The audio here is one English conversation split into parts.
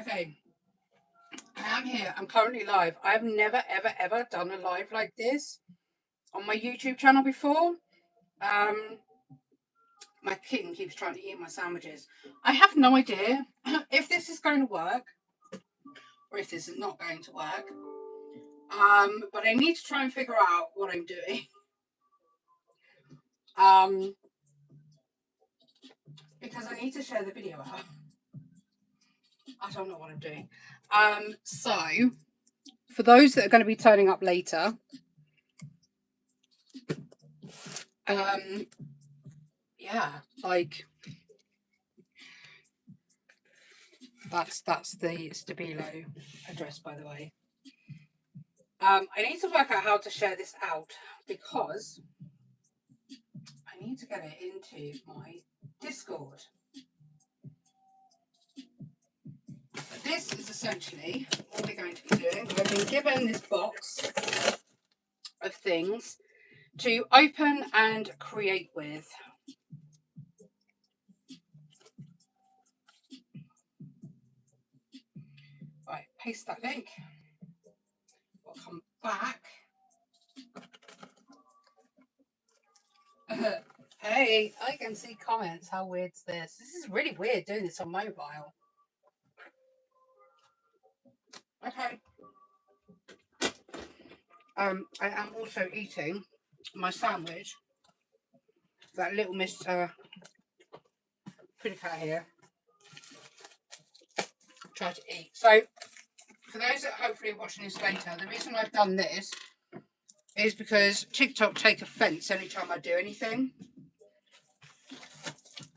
Okay, I am here. I'm currently live. I've never, ever, ever done a live like this on my YouTube channel before. My kitten keeps trying to eat my sandwiches. I have no idea if this is going to work or if this is not going to work. But I need to try and figure out what I'm doing. Because I need to share the video out. I don't know what I'm doing. So for those that are going to be turning up later, yeah, like that's the Stabilo address, by the way. I need to work out how to share this out because I need to get it into my Discord. But this is essentially what we're going to be doing. I've been given this box of things to open and create with. Right, paste that link. We'll come back. Hey, I can see comments. How weird's this? This is really weird doing this on mobile. Okay. I am also eating my sandwich. That little Mr. Pretty cat here tried to eat. So, for those that hopefully are watching this later, the reason I've done this is because TikTok take offence anytime I do anything.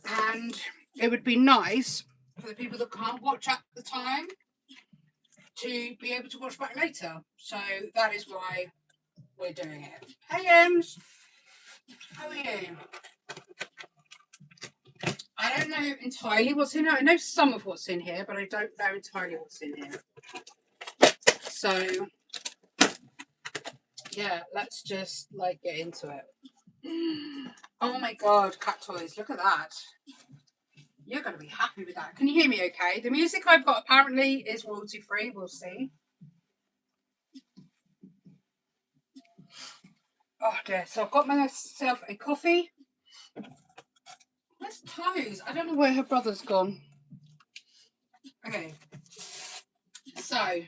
And it would be nice for the people that can't watch at the time to be able to watch back later. So that is why we're doing it. Hey Ems, how are you? I don't know entirely what's in here. I know some of what's in here, but I don't know entirely what's in here. So yeah, let's just like get into it. Oh my god, cat toys, look at that. You're going to be happy with that. Can you hear me okay? The music I've got apparently is royalty free. We'll see. Oh dear. So I've got myself a coffee. Where's Toes? I don't know where her brother's gone. Okay. So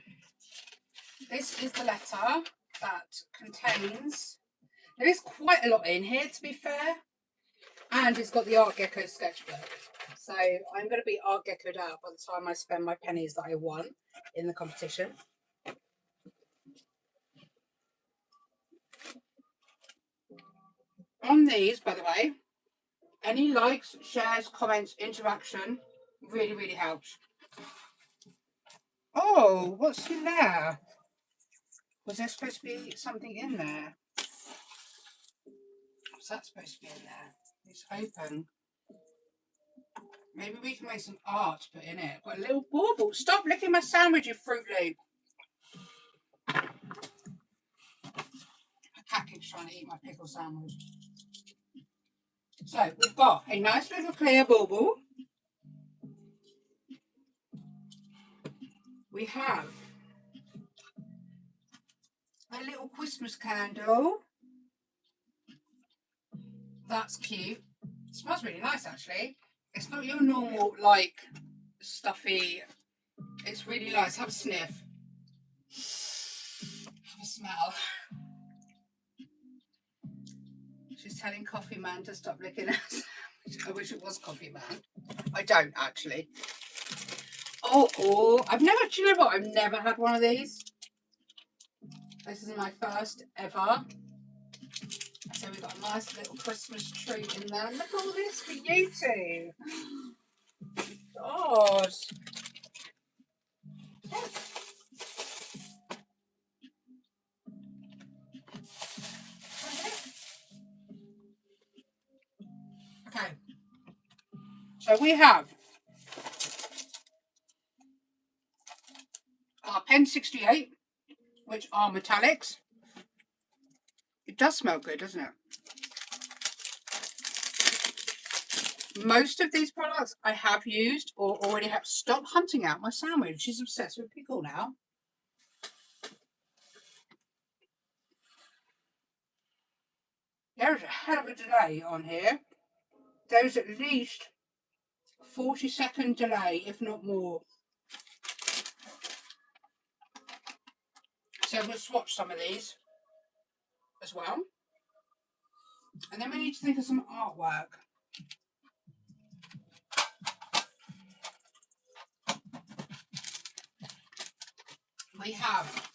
this is the letter that contains... There is quite a lot in here, to be fair. And it's got the Artgecko sketchbook. So I'm going to be Artgecko'd out by the time I spend my pennies that I won in the competition. On these, by the way, any likes, shares, comments, interaction really, really helps. Oh, what's in there? Was there supposed to be something in there? What's that supposed to be in there? It's open. Maybe we can make some art to put in it. Got a little bauble. Stop licking my sandwich, you Fruit Loop. A cat keeps trying to eat my pickle sandwich. So we've got a nice little clear bauble. We have a little Christmas candle. That's cute. It smells really nice, actually. It's not your normal, like, stuffy. It's really nice. Have a sniff. Have a smell. She's telling Coffee Man to stop licking us. I wish it was Coffee Man. I don't, actually. Oh, I've never, do you know what? I've never had one of these. This is my first ever. So we've got a nice little Christmas tree in there. Look at all this for you two. God. Okay. So we have our Pen 68, which are metallics. It does smell good, doesn't it? Most of these products I have used or already have. Stop hunting out my sandwich. She's obsessed with pickle now. There's a hell of a delay on here. There's at least 40-second delay, if not more. So we'll swatch some of these as well. And then we need to think of some artwork. We have.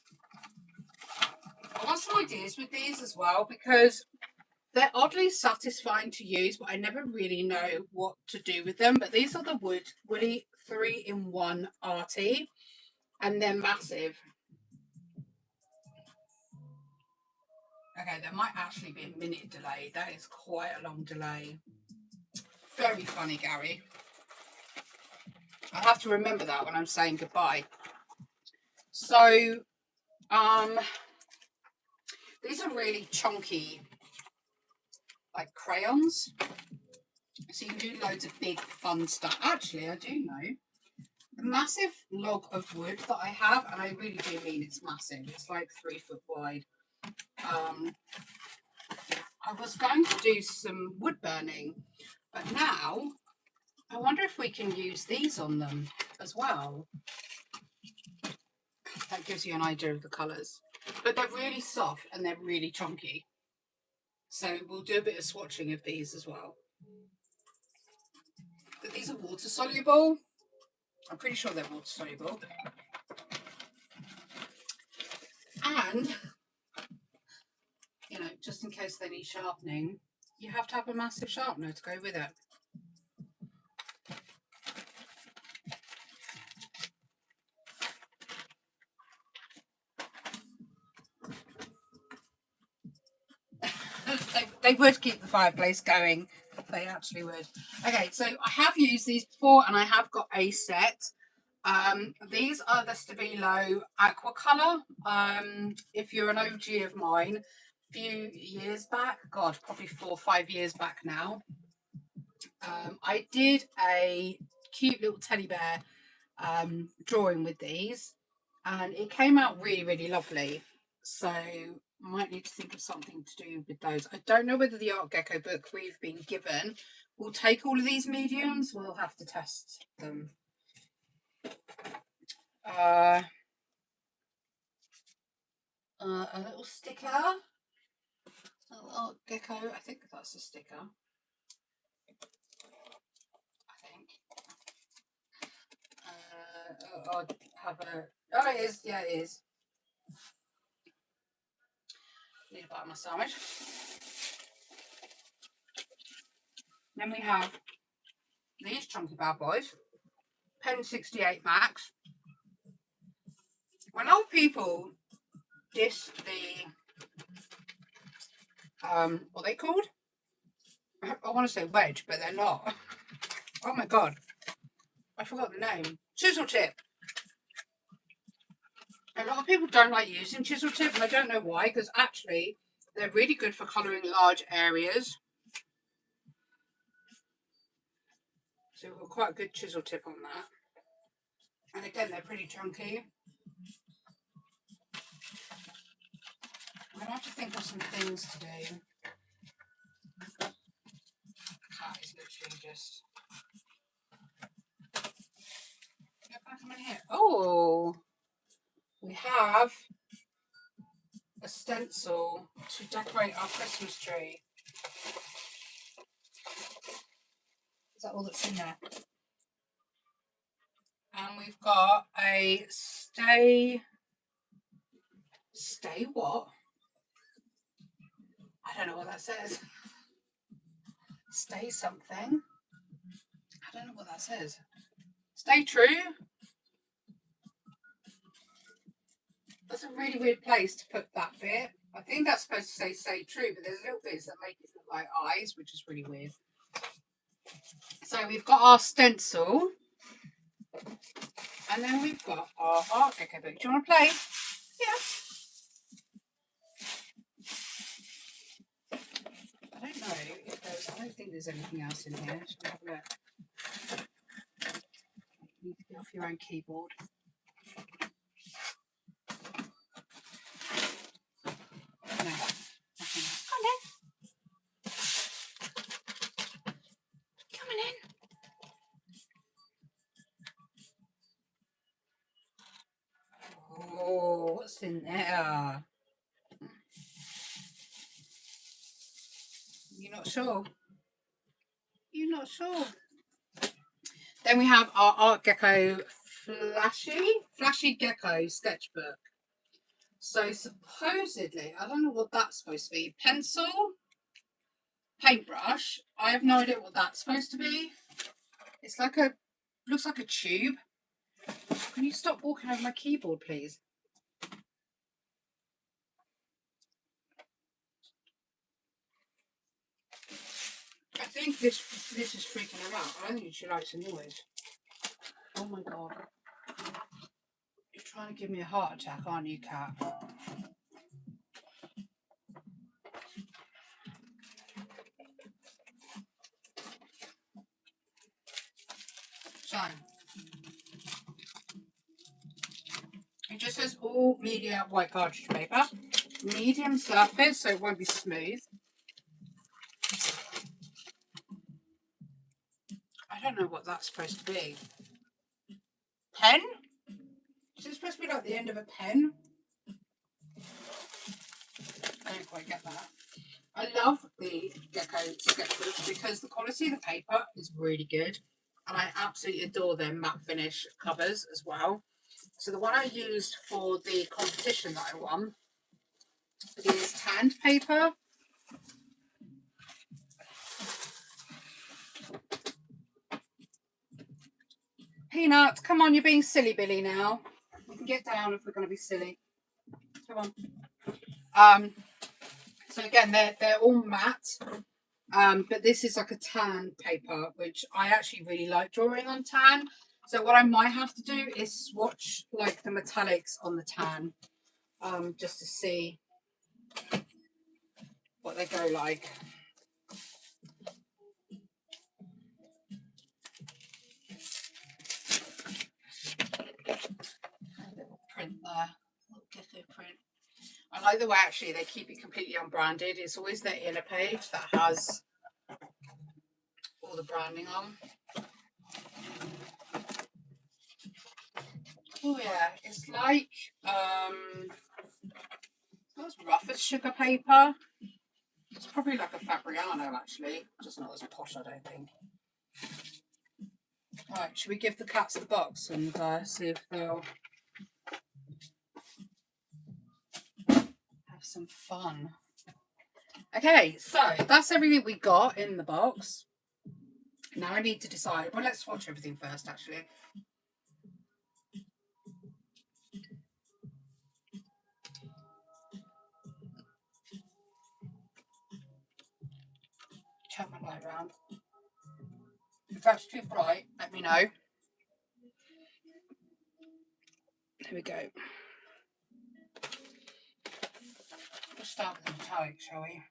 I want some ideas with these as well because they're oddly satisfying to use, but I never really know what to do with them. But these are the Woody 3-in-1 Arty, and they're massive. Okay, there might actually be a minute delay. That is quite a long delay. Very funny, Gary. I'll have to remember that when I'm saying goodbye. So, these are really chunky, like crayons. So you can do loads of big fun stuff. Actually, I do know. The massive log of wood that I have, and I really do mean it's massive. It's like 3 foot wide. I was going to do some wood burning, but now I wonder if we can use these on them as well. That gives you an idea of the colours. But they're really soft and they're really chunky. So we'll do a bit of swatching of these as well. But these are water soluble. I'm pretty sure they're water soluble. And, you know, just in case they need sharpening, you have to have a massive sharpener to go with it. They would keep the fireplace going. They actually would. Okay, so I have used these before and I have got a set. These are the Stabilo Aqua Colour. If you're an OG of mine, a few years back, God, probably 4 or 5 years back now, I did a cute little teddy bear drawing with these, and it came out really, really lovely. So might need to think of something to do with those. I don't know whether the Artgecko book we've been given will take all of these mediums. We'll have to test them. A little sticker. Artgecko. I think that's a sticker. I think. I'll have a. Oh, it is. Yeah, it is. Need to buy my sandwich. Then we have these chunky bad boys. Pen 68 Max. When old people diss the what are they called? I want to say wedge, but they're not. Oh my god, I forgot the name. Chisel tip. A lot of people don't like using chisel tip, and I don't know why, because actually they're really good for colouring large areas. So we've got quite a good chisel tip on that. And again, they're pretty chunky. I'm going to have to think of some things to do. Cat is literally just... Get back in here. Oh! We have a stencil to decorate our Christmas tree. Is that all that's in there? And we've got a stay what? I don't know what that says. Stay something. I don't know what that says. Stay true. That's a really weird place to put that bit. I think that's supposed to say stay true, but there's little bits that make it look like eyes, which is really weird. So we've got our stencil. And then we've got our Artgecko book. Do you want to play? Yeah. I don't know if there's... I don't think there's anything else in here. Shall we have a look? You need to get off your own keyboard. No, nothing. Come on in. Come on in. Oh, what's in there? You're not sure? You're not sure? Then we have our Artgecko Flashy Gecko sketchbook. So supposedly, I don't know what that's supposed to be. Pencil, paintbrush. I have no idea what that's supposed to be. It's like looks like a tube. Can you stop walking over my keyboard, please? I think this is freaking her out. I think she likes the noise. Oh my god. You're trying to give me a heart attack, aren't you, cat? So, it just says all media white cartridge paper. Medium surface, so it won't be smooth. I don't know what that's supposed to be. Pen? Is it supposed to be like the end of a pen? I don't quite get that. I love the Gecko sketchbooks because the quality of the paper is really good. And I absolutely adore their matte finish covers as well. So the one I used for the competition that I won is tanned paper. Peanut, come on, you're being silly, Billy, now. You can get down if we're going to be silly. Come on. So again, they're all matte. But this is like a tan paper, which I actually really like drawing on tan. So what I might have to do is swatch like the metallics on the tan, just to see what they go like. A little print there, little gecko print. I like the way actually they keep it completely unbranded. It's always their inner page that has all the branding on. Oh yeah, it's like not as rough as sugar paper. It's probably like a Fabriano actually, just not as posh, I don't think. Right, should we give the cats the box and see if they'll have some fun? Okay, so that's everything we got in the box. Now I need to decide. Well, let's watch everything first, actually. Turn my light round. If that's too bright, let me know. There we go. We'll start with the metallic, shall we?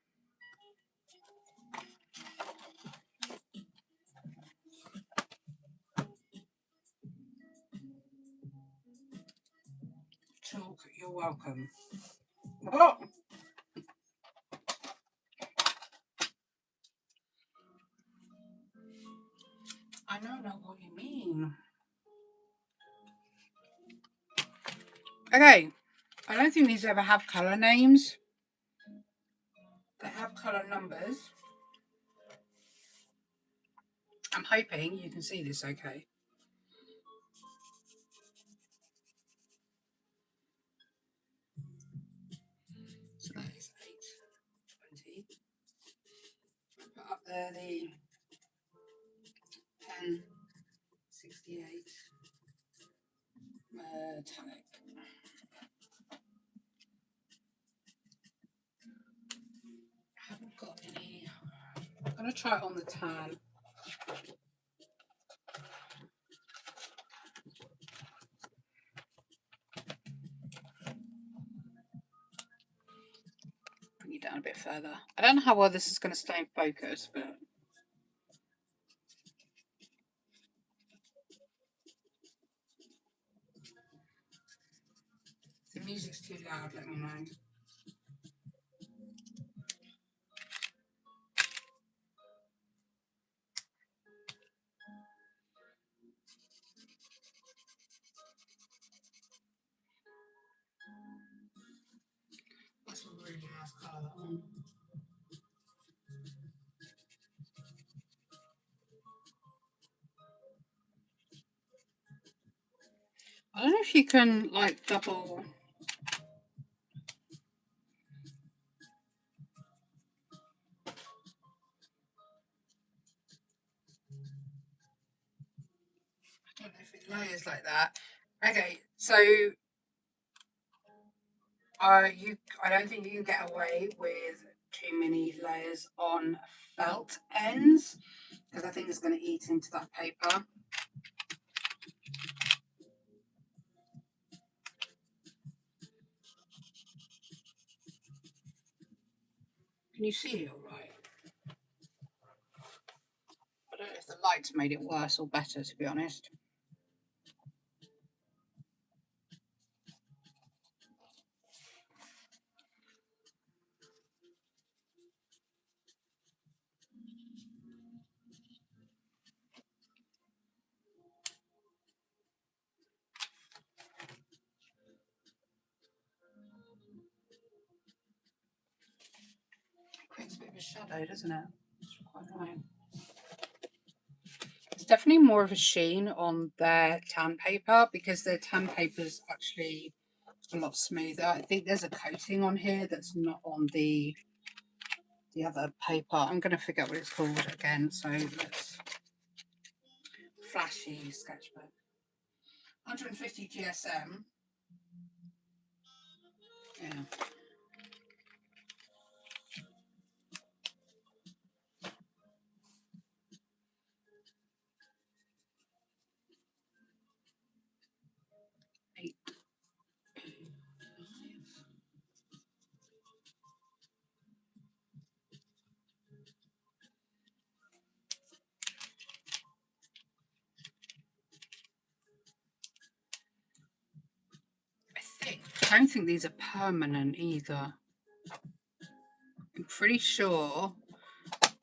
Chalk, you're welcome. Oh! I don't know what you mean. Okay, I don't think these ever have colour names. They have colour numbers. I'm hoping you can see this okay. So that is 8, 20. Put up there the 10, 68 metallic. I haven't got any. I'm going to try it on the tan. Bring it down a bit further. I don't know how well this is going to stay in focus, but music's too loud, let me know. That's a really nice colour, that one. I don't know if you can like double. I don't know if it layers like that. Okay, so I don't think you can get away with too many layers on felt ends because I think it's going to eat into that paper. Can you see it all right? I don't know if the lights made it worse or better, to be honest. It creates a bit of a shadow, doesn't it? It's quite annoying. It's definitely more of a sheen on their tan paper because their tan paper is actually a lot smoother. I think there's a coating on here that's not on the other paper. I'm going to forget what it's called again, so let's flashy sketchbook. 150 GSM. Yeah. Eight. I don't think these are permanent either. I'm pretty sure,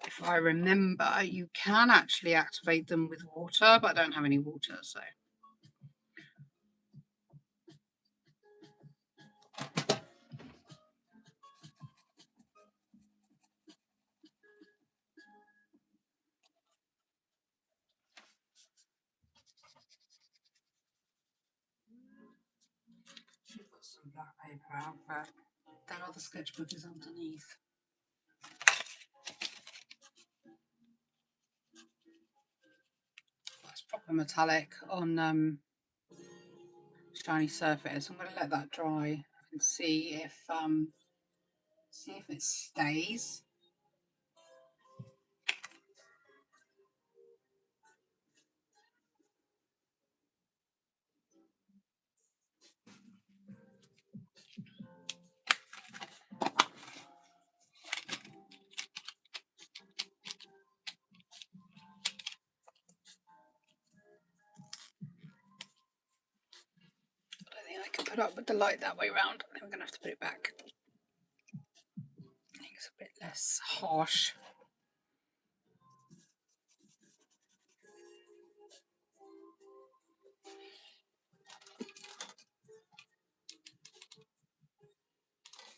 if I remember, you can actually activate them with water, but I don't have any water, so. Should put some black paper out, but that other sketchbook is underneath. That's proper metallic on shiny surface. I'm going to let that dry and see if it stays. I don't think I can put up with the light that way round. I think I'm going to have to put it back. I think it's a bit less harsh.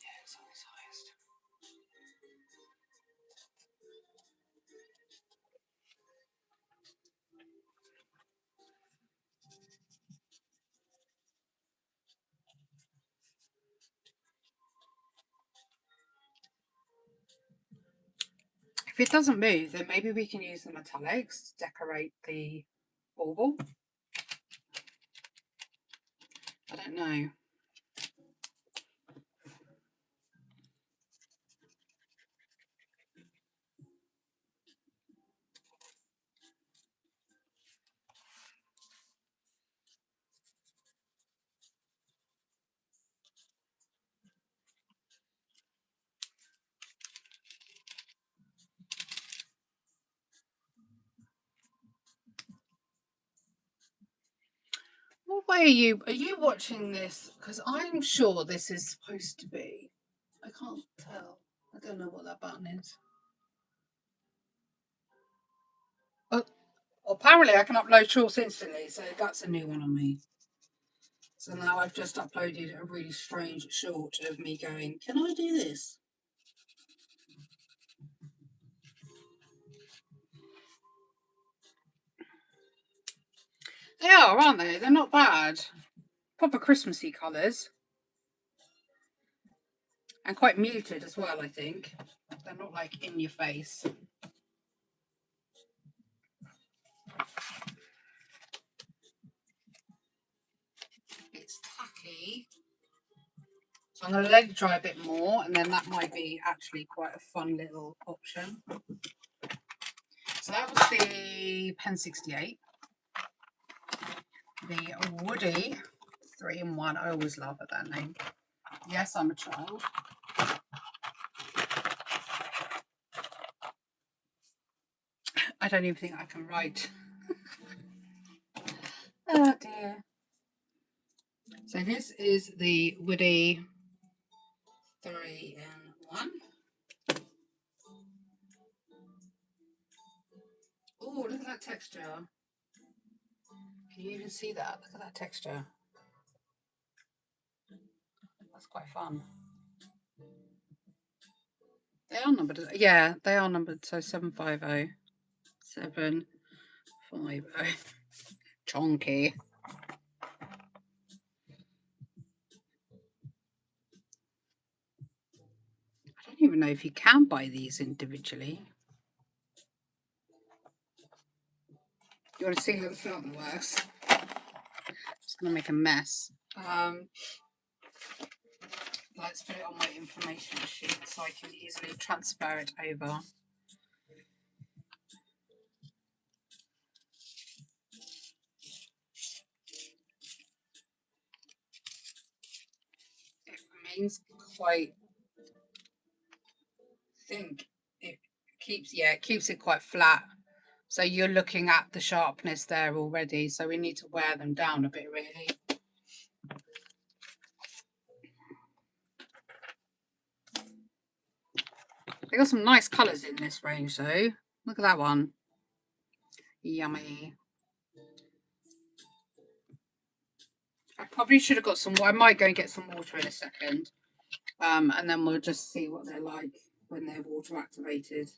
Yeah, it's on its highest. If it doesn't move, then maybe we can use the metallics to decorate the bauble. I don't know. What way are you watching this? Because I'm sure this is supposed to be. I can't tell. I don't know what that button is. Oh, apparently I can upload shorts instantly, so that's a new one on me. So now I've just uploaded a really strange short of me going, can I do this? They are, aren't they? They're not bad. Proper Christmassy colours. And quite muted as well, I think. They're not like in your face. It's tacky. So I'm going to let it dry a bit more, and then that might be actually quite a fun little option. So that was the Pen 68. The Woody 3-in-1. I always laugh at that name. Yes, I'm a child. I don't even think I can write. Oh dear. So this is the Woody 3-in-1. Oh, look at that texture. Can you even see that? Look at that texture. That's quite fun. They are numbered. Yeah, they are numbered. So 750. 750. Chonky. I don't even know if you can buy these individually. You want to see how the filament works? Just going to make a mess. Let's put it on my information sheet so I can easily transfer it over. It remains quite think it keeps it quite flat, so you're looking at the sharpness there already, so we need to wear them down a bit really. They got some nice colours in this range though. Look at that one. Yummy. I probably should have got some. I might go and get some water in a second, and then we'll just see what they're like when they're water activated.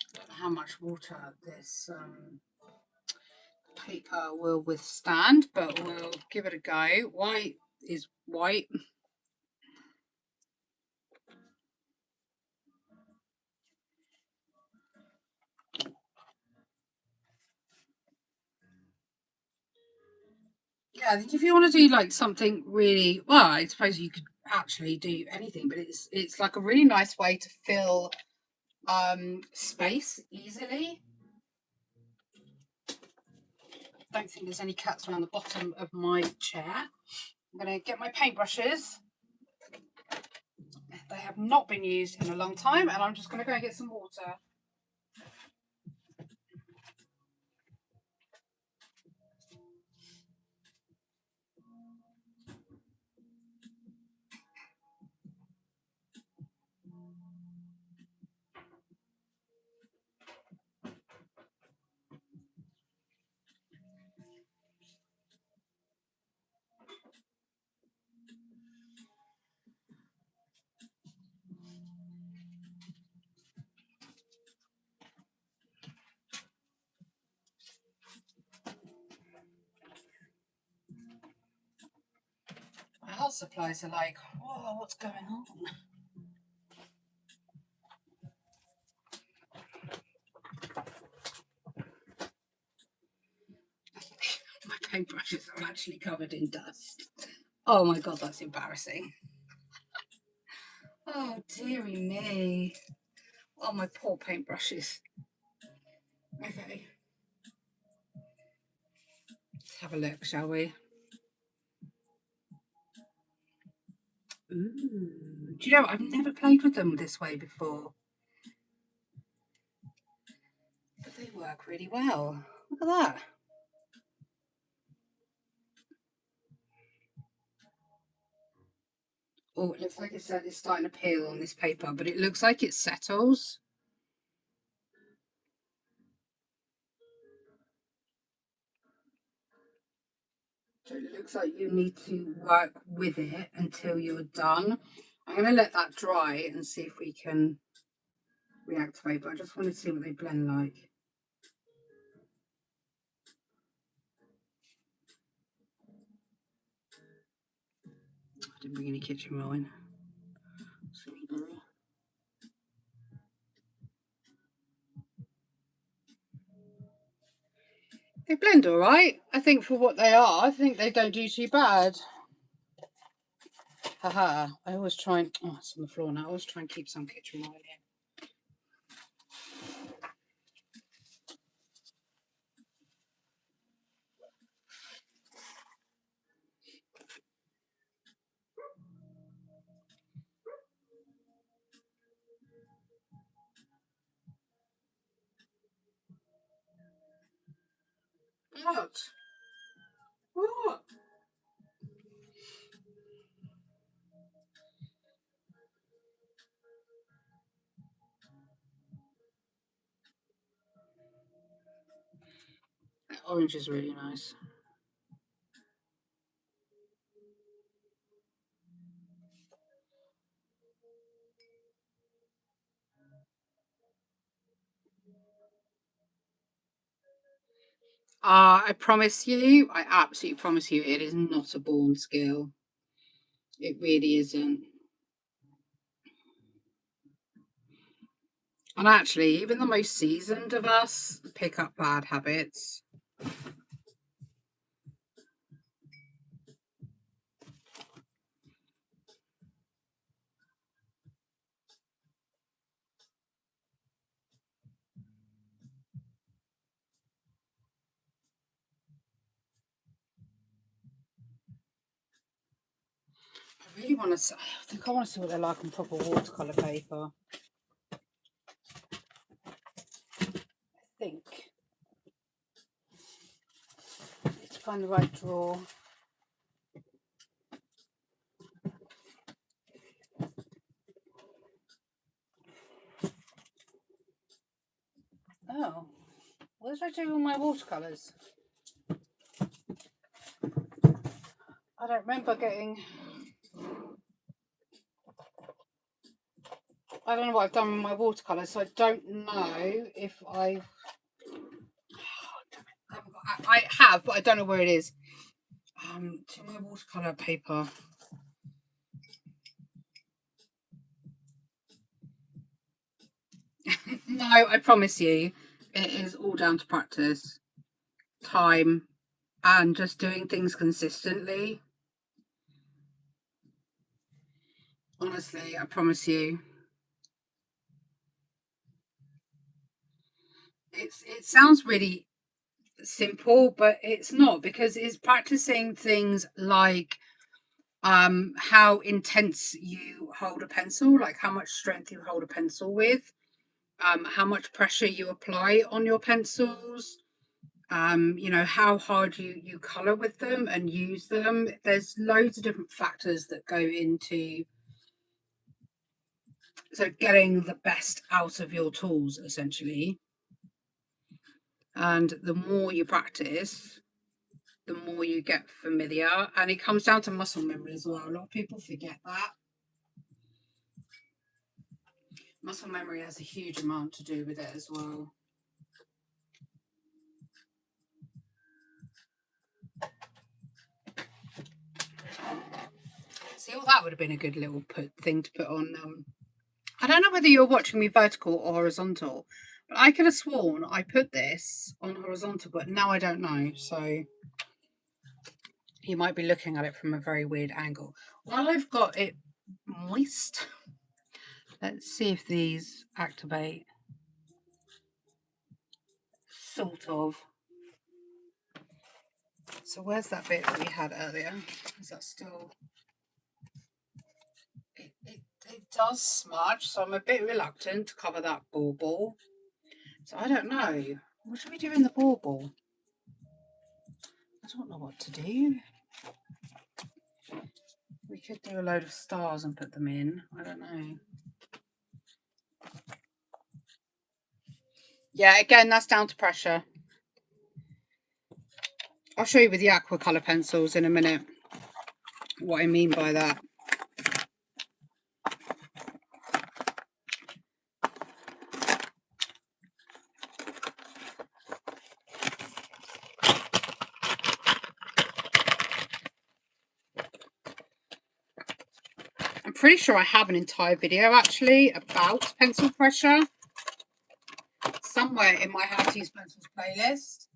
I don't know how much water this paper will withstand, but we'll give it a go. White is white. Yeah, I think if you want to do like something really well, I suppose you could actually do anything, but it's like a really nice way to fill space easily. Don't think there's any cats around the bottom of my chair. I'm going to get my paintbrushes. They have not been used in a long time, and I'm just going to go and get some water. supplies are like, whoa, what's going on? My paintbrushes are actually covered in dust. Oh my god, that's embarrassing. Oh dearie me. Oh, my poor paintbrushes. Okay. Let's have a look, shall we? Ooh. Do you know, I've never played with them this way before. But they work really well. Look at that. Oh, it looks like it's starting to peel on this paper, but it looks like it settles. So it looks like you need to work with it until you're done. I'm going to let that dry and see if we can reactivate, but I just want to see what they blend like. I didn't bring any kitchen roll in. They blend all right. I think for what they are, I think they don't do too bad. Haha, I always try and, oh, it's on the floor now. I always try and keep some kitchen roll in here. What? What? That orange is really nice. I promise you, I absolutely promise you, it is not a born skill. It really isn't. And actually, even the most seasoned of us pick up bad habits. I really want to, I think I want to see what they're like on proper watercolour paper. I think. I need to find the right drawer. Oh, what did I do with my watercolours? I don't remember getting... I don't know what I've done with my watercolours, so I don't know if I've... I have, but I don't know where it is. To my watercolour paper. No, I promise you, it is all down to practice, time, and just doing things consistently. Honestly, I promise you. It sounds really simple, but it's not, because it's practicing things like how intense you hold a pencil, like how much strength you hold a pencil with, how much pressure you apply on your pencils, you know, how hard you color with them and use them. There's loads of different factors that go into getting the best out of your tools, essentially. And the more you practice, the more you get familiar, and it comes down to muscle memory as well. A lot of people forget that muscle memory has a huge amount to do with it as well. See, well, that would have been a good little thing to put on. I don't know whether you're watching me vertical or horizontal, but I could have sworn I put this on horizontal, but now I don't know. So you might be looking at it from a very weird angle. While I've got it moist, let's see if these activate. Sort of. So where's that bit that we had earlier? Is that still... It does smudge, so I'm a bit reluctant to cover that bauble. So I don't know. What should we do in the bauble? I don't know what to do. We could do a load of stars and put them in. I don't know. Yeah, again, that's down to pressure. I'll show you with the aqua colour pencils in a minute what I mean by that. I'm pretty sure I have an entire video actually about pencil pressure somewhere in my How to Use Pencils playlist.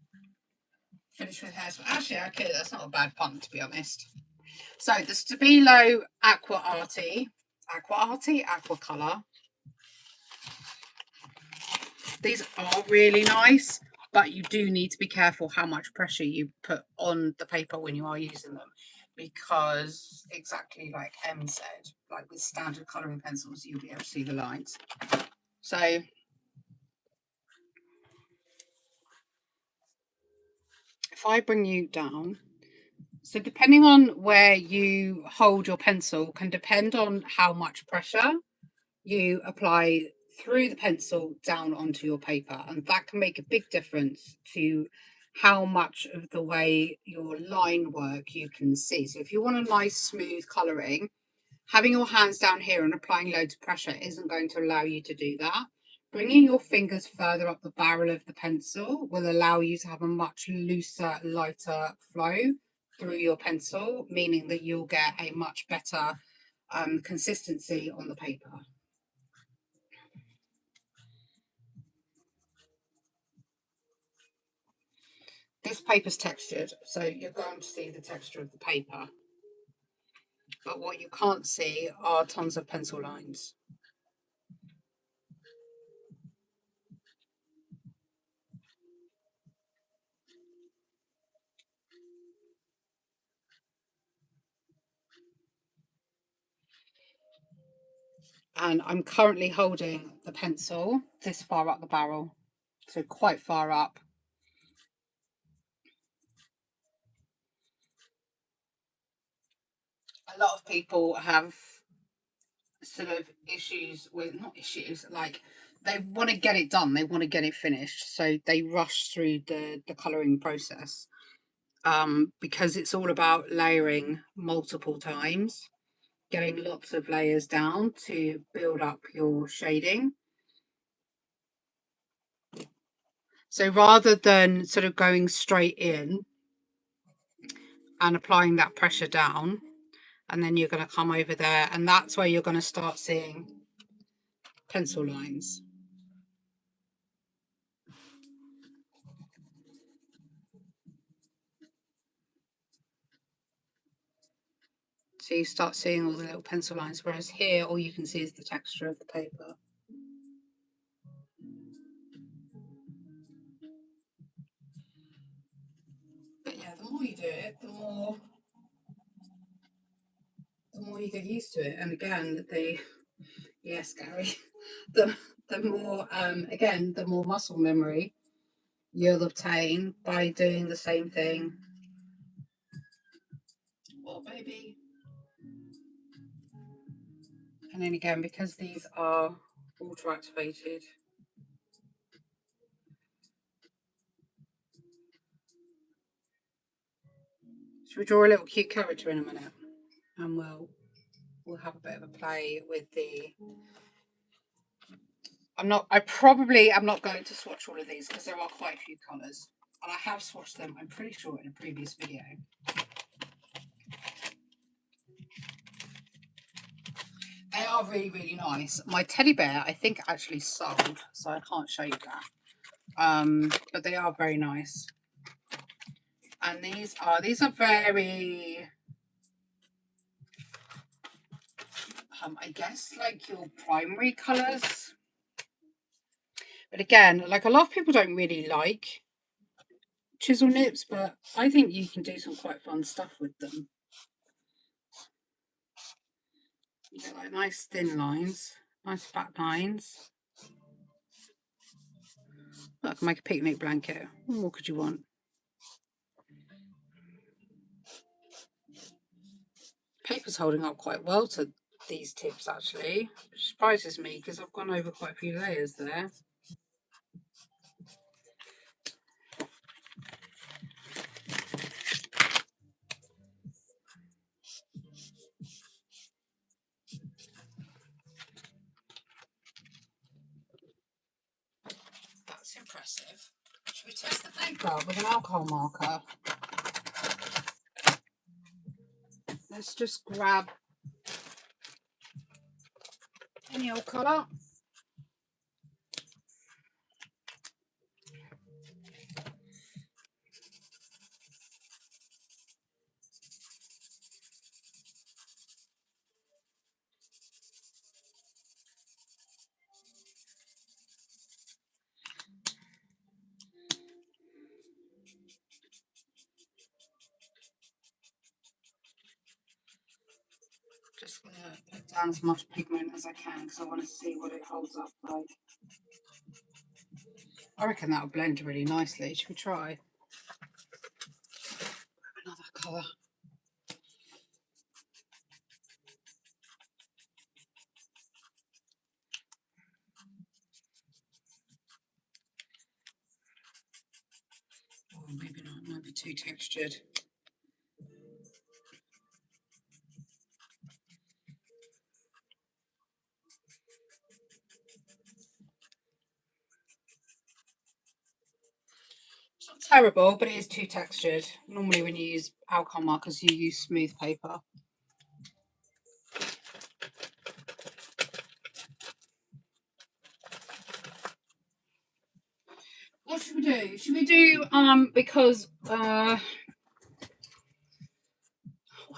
Finish with hairspray. Actually, okay, that's not a bad pun, to be honest. So the Stabilo Aqua Colour. These are really nice, but you do need to be careful how much pressure you put on the paper when you are using them, because exactly like Em said, like with standard colouring pencils, you'll be able to see the lines. So if I bring you down, so depending on where you hold your pencil can depend on how much pressure you apply through the pencil down onto your paper, and that can make a big difference to how much of the way your line work you can see. So if you want a nice smooth colouring, having your hands down here and applying loads of pressure isn't going to allow you to do that. Bringing your fingers further up the barrel of the pencil will allow you to have a much looser, lighter flow through your pencil, meaning that you'll get a much better consistency on the paper. This paper's textured, so you're going to see the texture of the paper. But what you can't see are tons of pencil lines. And I'm currently holding the pencil this far up the barrel, so quite far up. A lot of people have sort of issues with, not issues, like they want to get it done, they want to get it finished, so they rush through the colouring process, because it's all about layering multiple times, getting lots of layers down to build up your shading. So rather than sort of going straight in and applying that pressure down, and then you're going to come over there, and that's where you're going to start seeing pencil lines. So you start seeing all the little pencil lines, whereas here all you can see is the texture of the paper. But yeah, the more you do it, the more you get used to it. And again, yes, Gary, the more again, the more muscle memory you'll obtain by doing the same thing. Well, baby. And then again, because these are water activated, should we draw a little cute character in a minute? And we'll have a bit of a play with the... I probably am not going to swatch all of these because there are quite a few colours. And I have swatched them, I'm pretty sure, in a previous video. They are really, really nice. My teddy bear, I think, actually sold, so I can't show you that. But they are very nice. And these are very, I guess, like your primary colours. But again, like a lot of people don't really like chisel nips, but I think you can do some quite fun stuff with them. You get like nice thin lines, nice fat lines. I can make a picnic blanket. What more could you want? Paper's holding up quite well to these tips actually, which surprises me because I've gone over quite a few layers there. That's impressive. Should we test the paper with an alcohol marker? Let's just grab any old colour. Just going to put down as much pigment as I can because I want to see what it holds up like. I reckon that'll blend really nicely. Should we try? Another colour. Oh, maybe not. It might be too textured. It's not terrible, but it is too textured. Normally when you use alcohol markers, you use smooth paper. What should we do? Should we do, because, I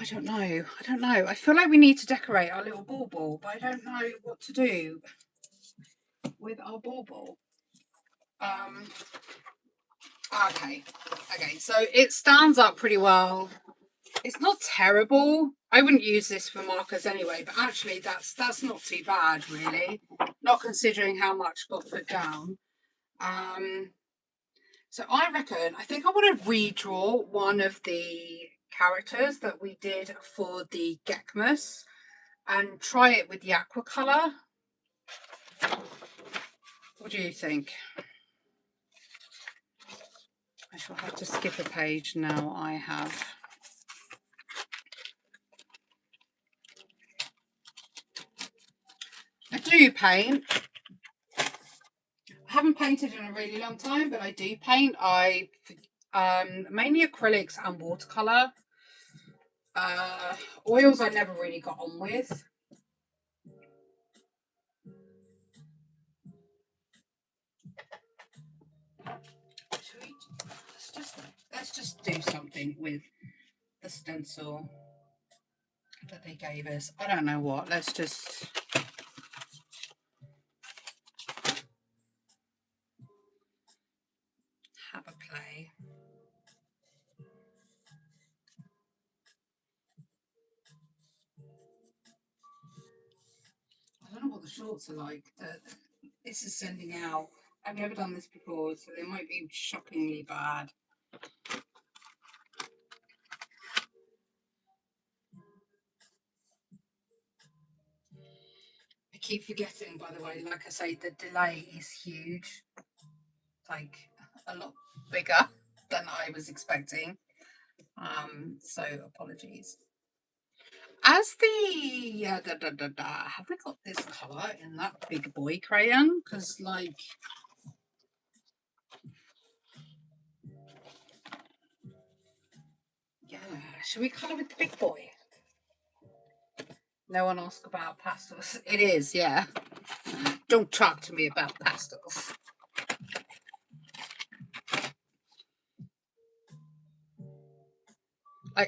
don't know. I don't know. I feel like we need to decorate our little bauble, but I don't know what to do with our bauble. Okay. Okay, so it stands up pretty well. It's not terrible. I wouldn't use this for markers anyway, but actually that's not too bad, really. Not considering how much got put down. So I think I want to redraw one of the characters that we did for the Gekmus and try it with the aqua colour. What do you think? I shall have to skip a page now. I do paint. I haven't painted in a really long time, but I do paint. I mainly acrylics and watercolor. Oils I never really got on with. Let's just do something with the stencil that they gave us. I don't know what. Let's just have a play. I don't know what the shorts are like. This is sending out. I've never done this before, so they might be shockingly bad. I keep forgetting, by the way, like I say, the delay is huge. Like a lot bigger than I was expecting. So apologies. As the have we got this colour in that big boy crayon? Because like yeah, should we colour with the big boy? No one asked about pastels. It is, yeah. Don't talk to me about pastels.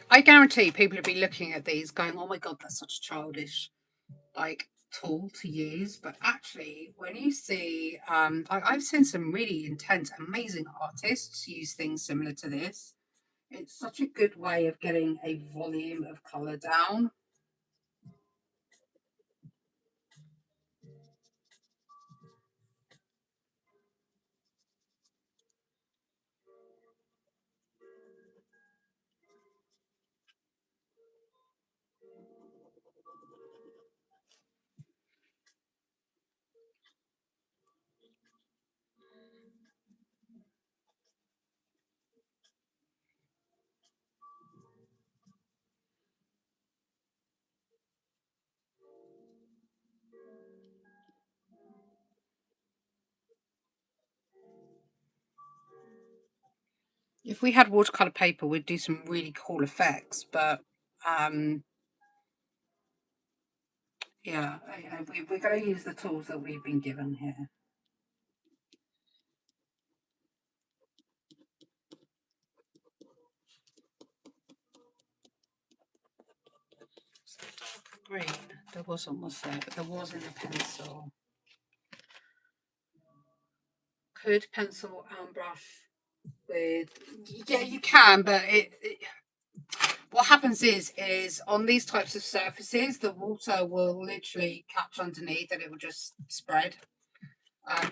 I guarantee people will be looking at these going, oh my God, that's such a childish like tool to use. But actually, when you see, I've seen some really intense, amazing artists use things similar to this. It's such a good way of getting a volume of colour down. If we had watercolor paper, we'd do some really cool effects. But um, yeah, we're going to use the tools that we've been given here. So dark green, there wasn't, was there? But there was in the pencil. Could pencil and brush with? Yeah, you can, but what happens is on these types of surfaces, the water will literally catch underneath and it will just spread.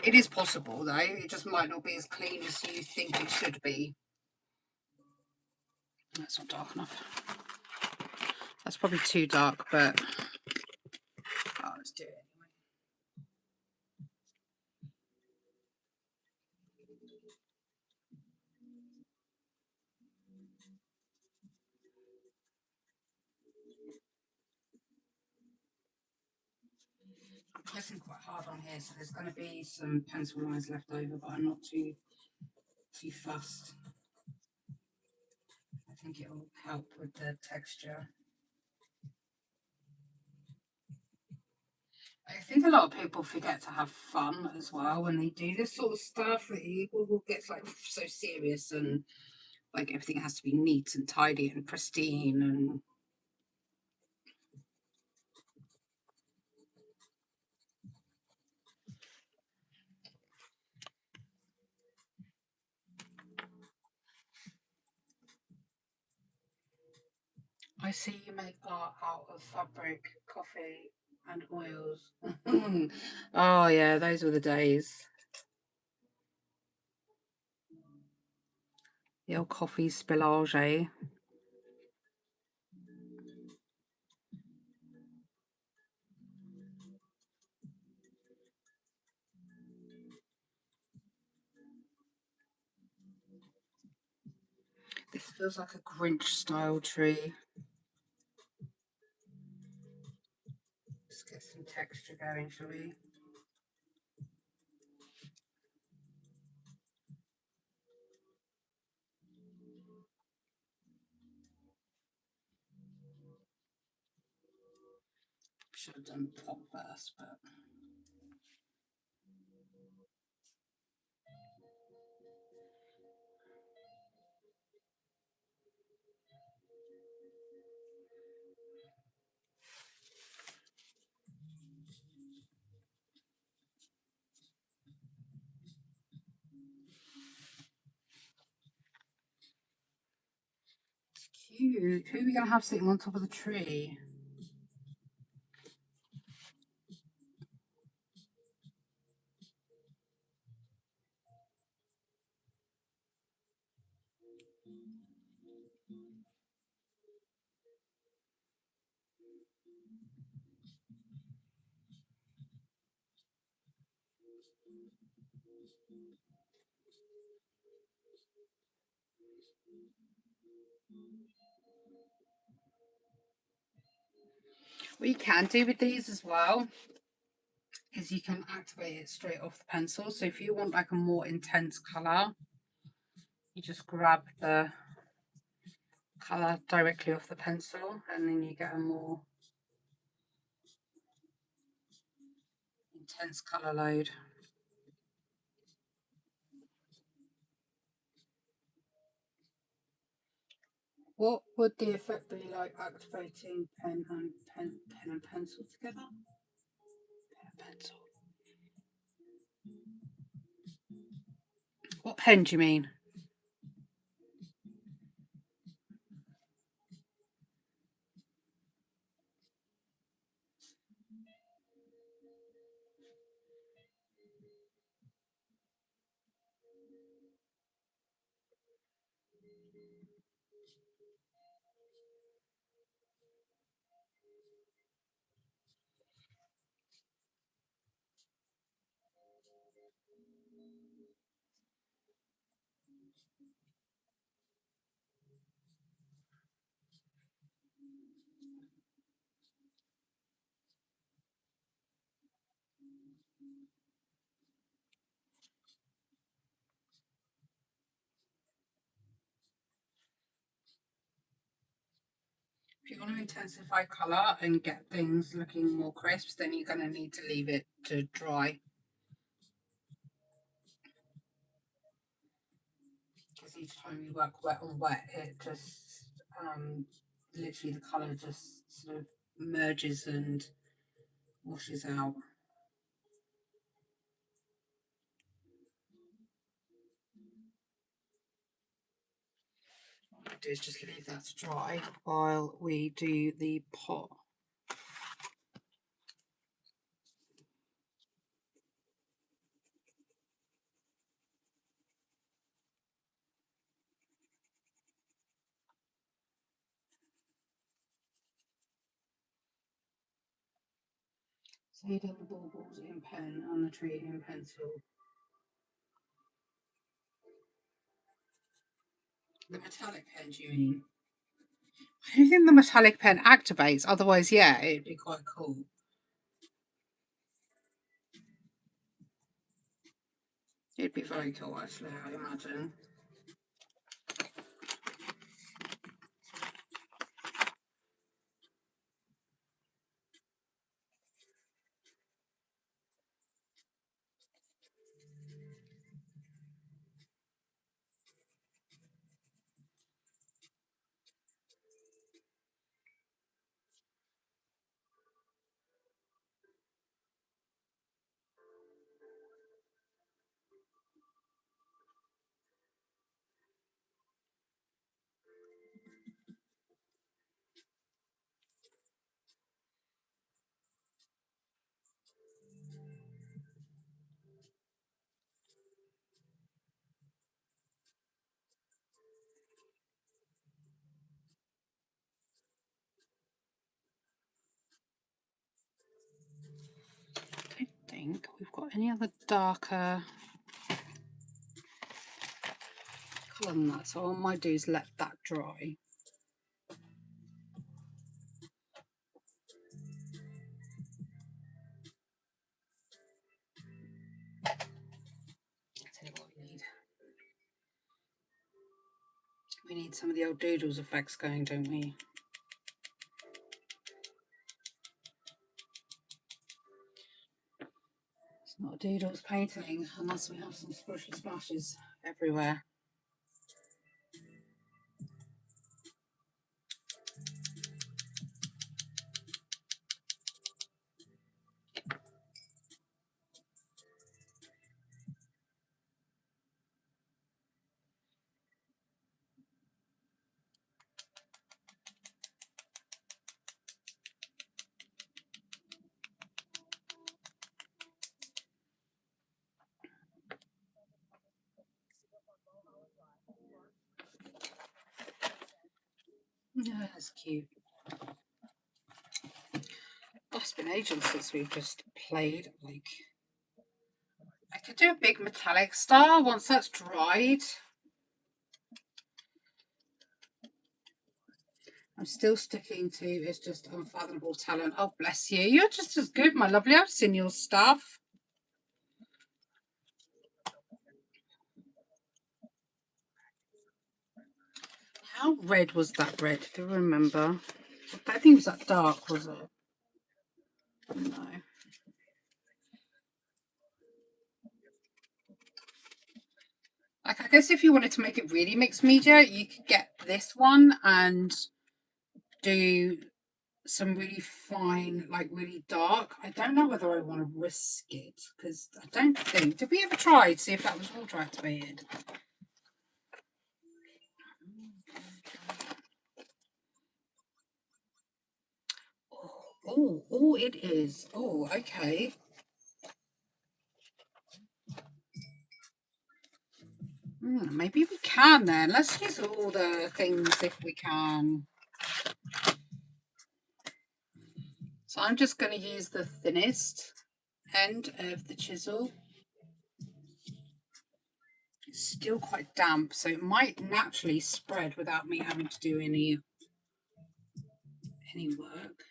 It is possible though, it just might not be as clean as you think it should be. That's not dark enough. That's probably too dark, but let's do it anyway. I'm pressing quite hard on here, so there's going to be some pencil lines left over, but I'm not too fussed. I think it will help with the texture. I think a lot of people forget to have fun as well when they do this sort of stuff. It all gets like so serious and like everything has to be neat and tidy and pristine. And I see you make art out of fabric, coffee, and oils. Oh yeah, those were the days. The old coffee spillage, eh? This feels like a Grinch style tree. Let's get some texture going, shall we? Should have done top first, but it's cute. Who are we going to have sitting on top of the tree? What you can do with these as well is you can activate it straight off the pencil. So if you want like a more intense colour, you just grab the colour directly off the pencil and then you get a more intense colour load. What would the effect be like activating pen and pencil together? Pen and pencil. What pen do you mean? If you want to intensify colour and get things looking more crisp, then you're going to need to leave it to dry. Because each time you work wet on wet, it just, literally the colour just sort of merges and washes out. What I do is just leave that to dry while we do the pot. So you done the baubles in pen and the tree in pencil. The metallic pen, do you mean? I don't think the metallic pen activates, otherwise, yeah, it'd be quite cool. It'd be very cool, actually, I imagine. I don't think we've got any other darker colour than that, so what I might do is let that dry. I'll tell you what we need. We need some of the old Doodles effects going, don't we? It's not a Doodles painting unless we have some splashy splashes everywhere. Yeah, that's cute. Oh, it's been ages since we've just played. Like, I could do a big metallic star once that's dried. I'm still sticking to it's just unfathomable talent. Oh, bless you. You're just as good, my lovely. I've seen your stuff. How red was that red? Do you remember? I think it was that dark, was it? No. Like, I guess if you wanted to make it really mixed media, you could get this one and do some really fine, like really dark. I don't know whether I want to risk it because I don't think. Did we ever try to see if that was water activated? Oh, it is. Oh, okay. Maybe we can then. Let's use all the things if we can. So I'm just going to use the thinnest end of the chisel. It's still quite damp, so it might naturally spread without me having to do any work.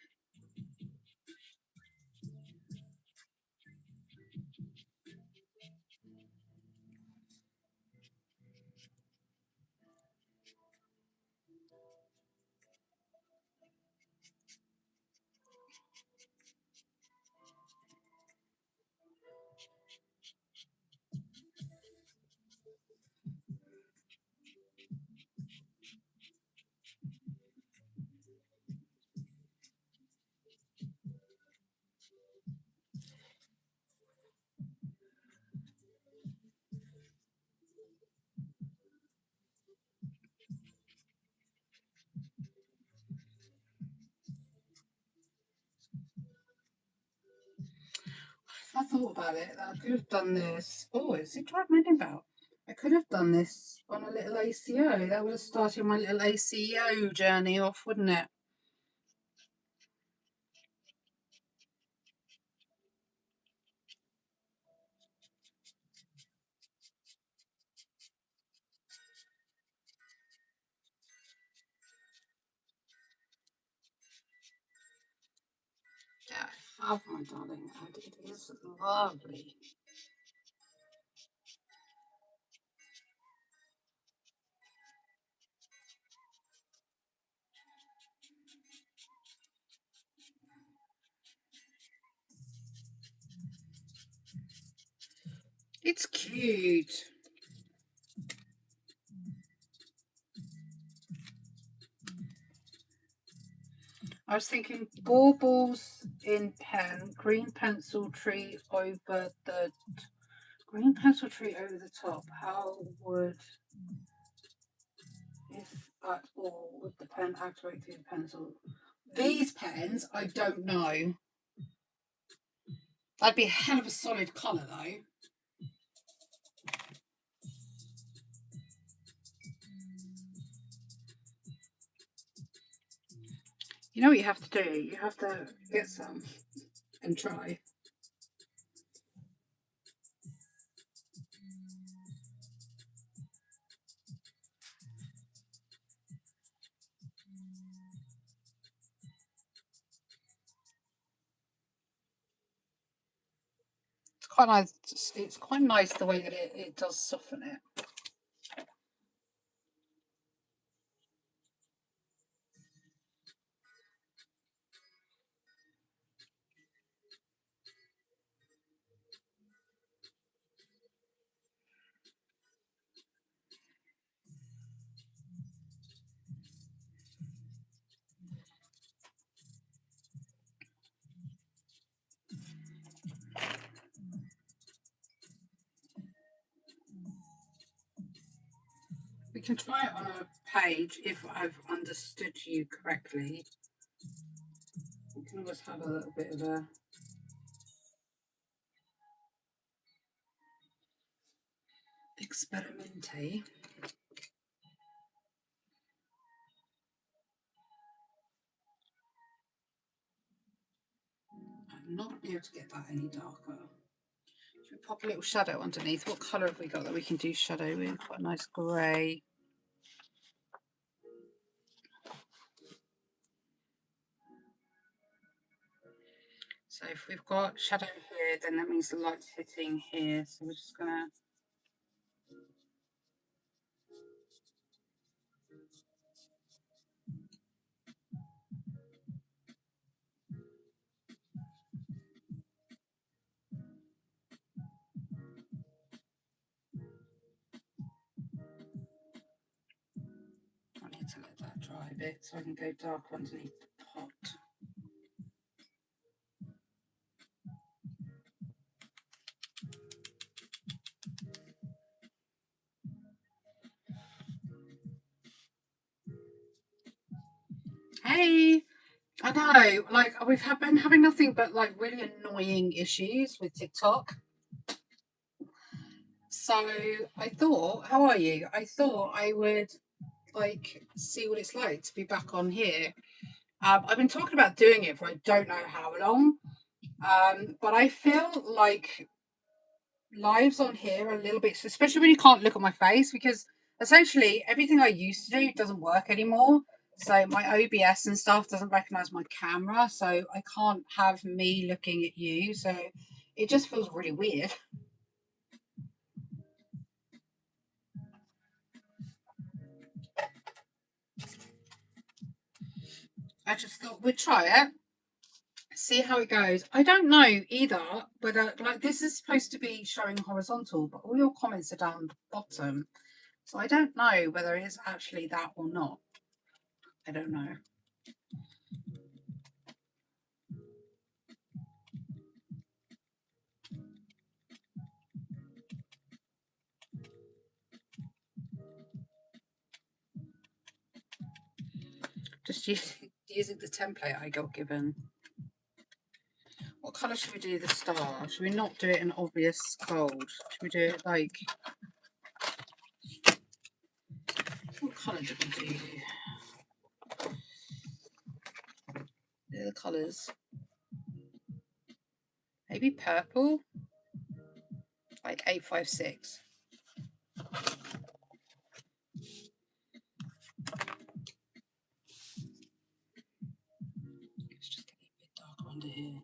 I thought about it. I could have done this. Oh, is it drive my name out? I could have done this on a little ACO. That would have started my little ACO journey off, wouldn't it? Yeah, I have, my darling. And it is lovely. It's cute. I was thinking baubles in pen, green pencil tree over the top. How would, if at all, would the pen activate through the pencil? These pens, I don't know. That'd be a hell of a solid colour though. You know what you have to do? You have to get some and try. It's quite nice. It's quite nice the way that it does soften it. We can try it on a page if I've understood you correctly. We can always have a little bit of a experimente. I'm not able to get that any darker. Should we pop a little shadow underneath? What colour have we got that we can do shadow with? Quite a nice grey. So if we've got shadow here, then that means the light's hitting here. So we're just gonna to let that dry a bit so I can go darker underneath the pot. Hey, I know, like we've been having nothing but like really annoying issues with TikTok. So I thought, how are you? I thought I would like see what it's like to be back on here. I've been talking about doing it for I don't know how long, but I feel like lives on here are a little bit, especially when you can't look at my face, because essentially everything I used to do doesn't work anymore. So my OBS and stuff doesn't recognize my camera, so I can't have me looking at you. So it just feels really weird. I just thought we'd try it, see how it goes. I don't know either whether, like, this is supposed to be showing horizontal, but all your comments are down the bottom. So I don't know whether it is actually that or not. I don't know. Just using the template I got given. What colour should we do the star? Should we not do it an obvious gold? Should we do it like... What colour did we do? They're the colours. Maybe purple? Like 856. Let's just get a bit darker under here.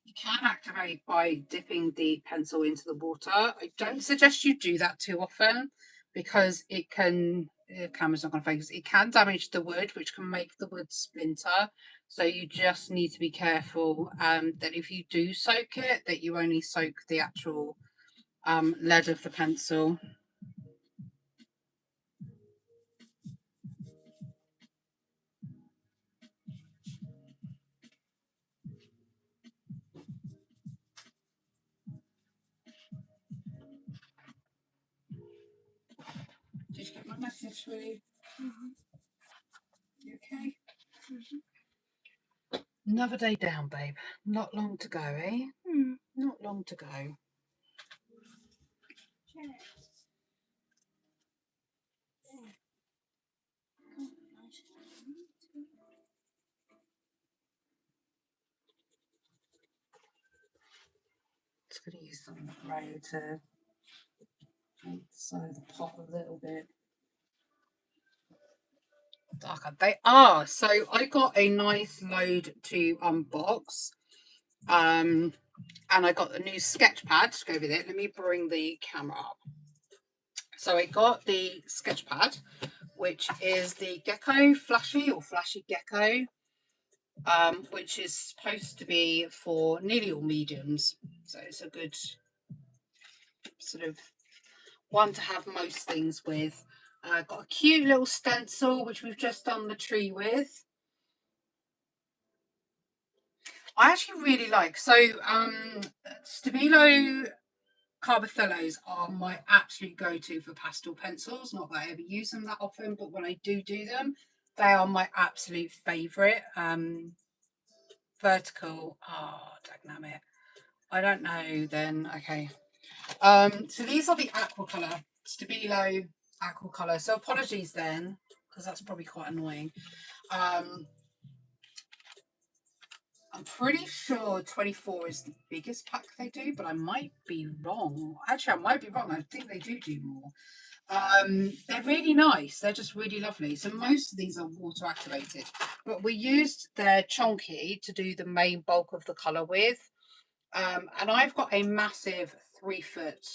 You can activate by dipping the pencil into the water. I don't suggest you do that too often because it can... The camera's not going to focus. It can damage the wood, which can make the wood splinter. So you just need to be careful that if you do soak it, that you only soak the actual lead of the pencil. Did you get my message, sweetie? You okay? Another day down, babe. Not long to go, eh? Not long to go. Just going to use some grey to make the pot a little bit darker. They are. So I got a nice load to unbox. And I got a new sketch pad to go with it. Let me bring the camera up. So I got the sketch pad, which is the Gecko Flashy Gecko, which is supposed to be for nearly all mediums. So it's a good sort of one to have most things with. Got a cute little stencil, which we've just done the tree with. I actually really like, so Stabilo Carbothellos are my absolute go-to for pastel pencils. Not that I ever use them that often, but when I do them, they are my absolute favourite. Vertical, dagnammit. I don't know then, okay. So these are the aqua colour, Stabilo aqua colour. So apologies then, because that's probably quite annoying. I'm pretty sure 24 is the biggest pack they do, but I might be wrong. Actually, I might be wrong. I think they do more. They're really nice. They're just really lovely. So most of these are water activated, but we used their chunky to do the main bulk of the colour with. And I've got a massive 3-foot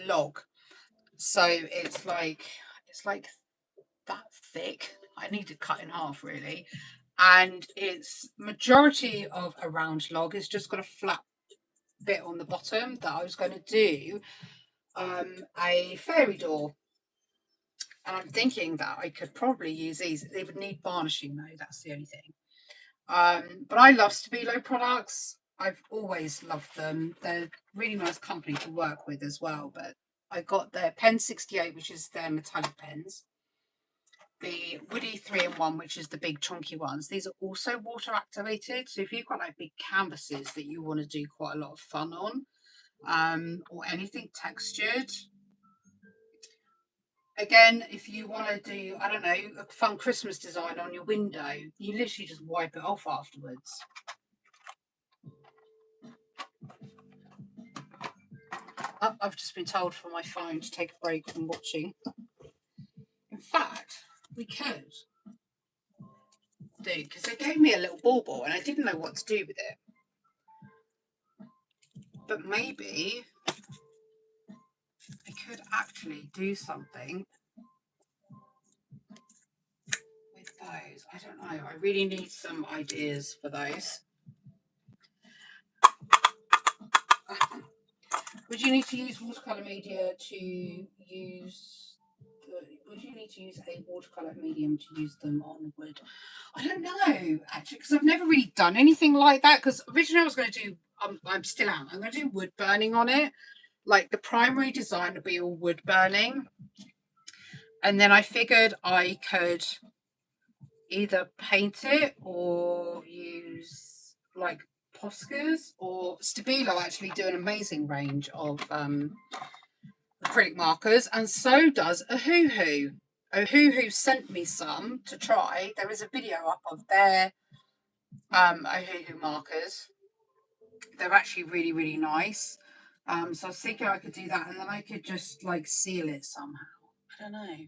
log. So it's like that thick. I need to cut in half really. And it's majority of a round log. It's just got a flat bit on the bottom that I was going to do a fairy door. And I'm thinking that I could probably use these. They would need varnishing though, that's the only thing. But I love Stabilo products. I've always loved them. They're really nice company to work with as well. But I got their Pen 68, which is their metallic pens. The Woody 3-in-1, which is the big chunky ones. These are also water activated. So if you've got like big canvases that you want to do quite a lot of fun on, or anything textured. Again, if you want to do, I don't know, a fun Christmas design on your window, you literally just wipe it off afterwards. Oh, I've just been told from my phone to take a break from watching. In fact, we could do, because they gave me a little bauble and I didn't know what to do with it. But maybe I could actually do something with those. I don't know. I really need some ideas for those. Would you need to use watercolour media to use... Would you need to use a watercolour medium to use them on wood? I don't know, actually, because I've never really done anything like that. Because originally I was going to do... I'm still am. I'm going to do wood burning on it. Like the primary design would be all wood burning. And then I figured I could either paint it or use like Poscas, or Stabilo actually do an amazing range of acrylic markers, and so does Ohuhu. Ohuhu sent me some to try. There is a video up of their Ohuhu markers. They're actually really, really nice. So I was thinking I could do that, and then I could just like seal it somehow. I don't know.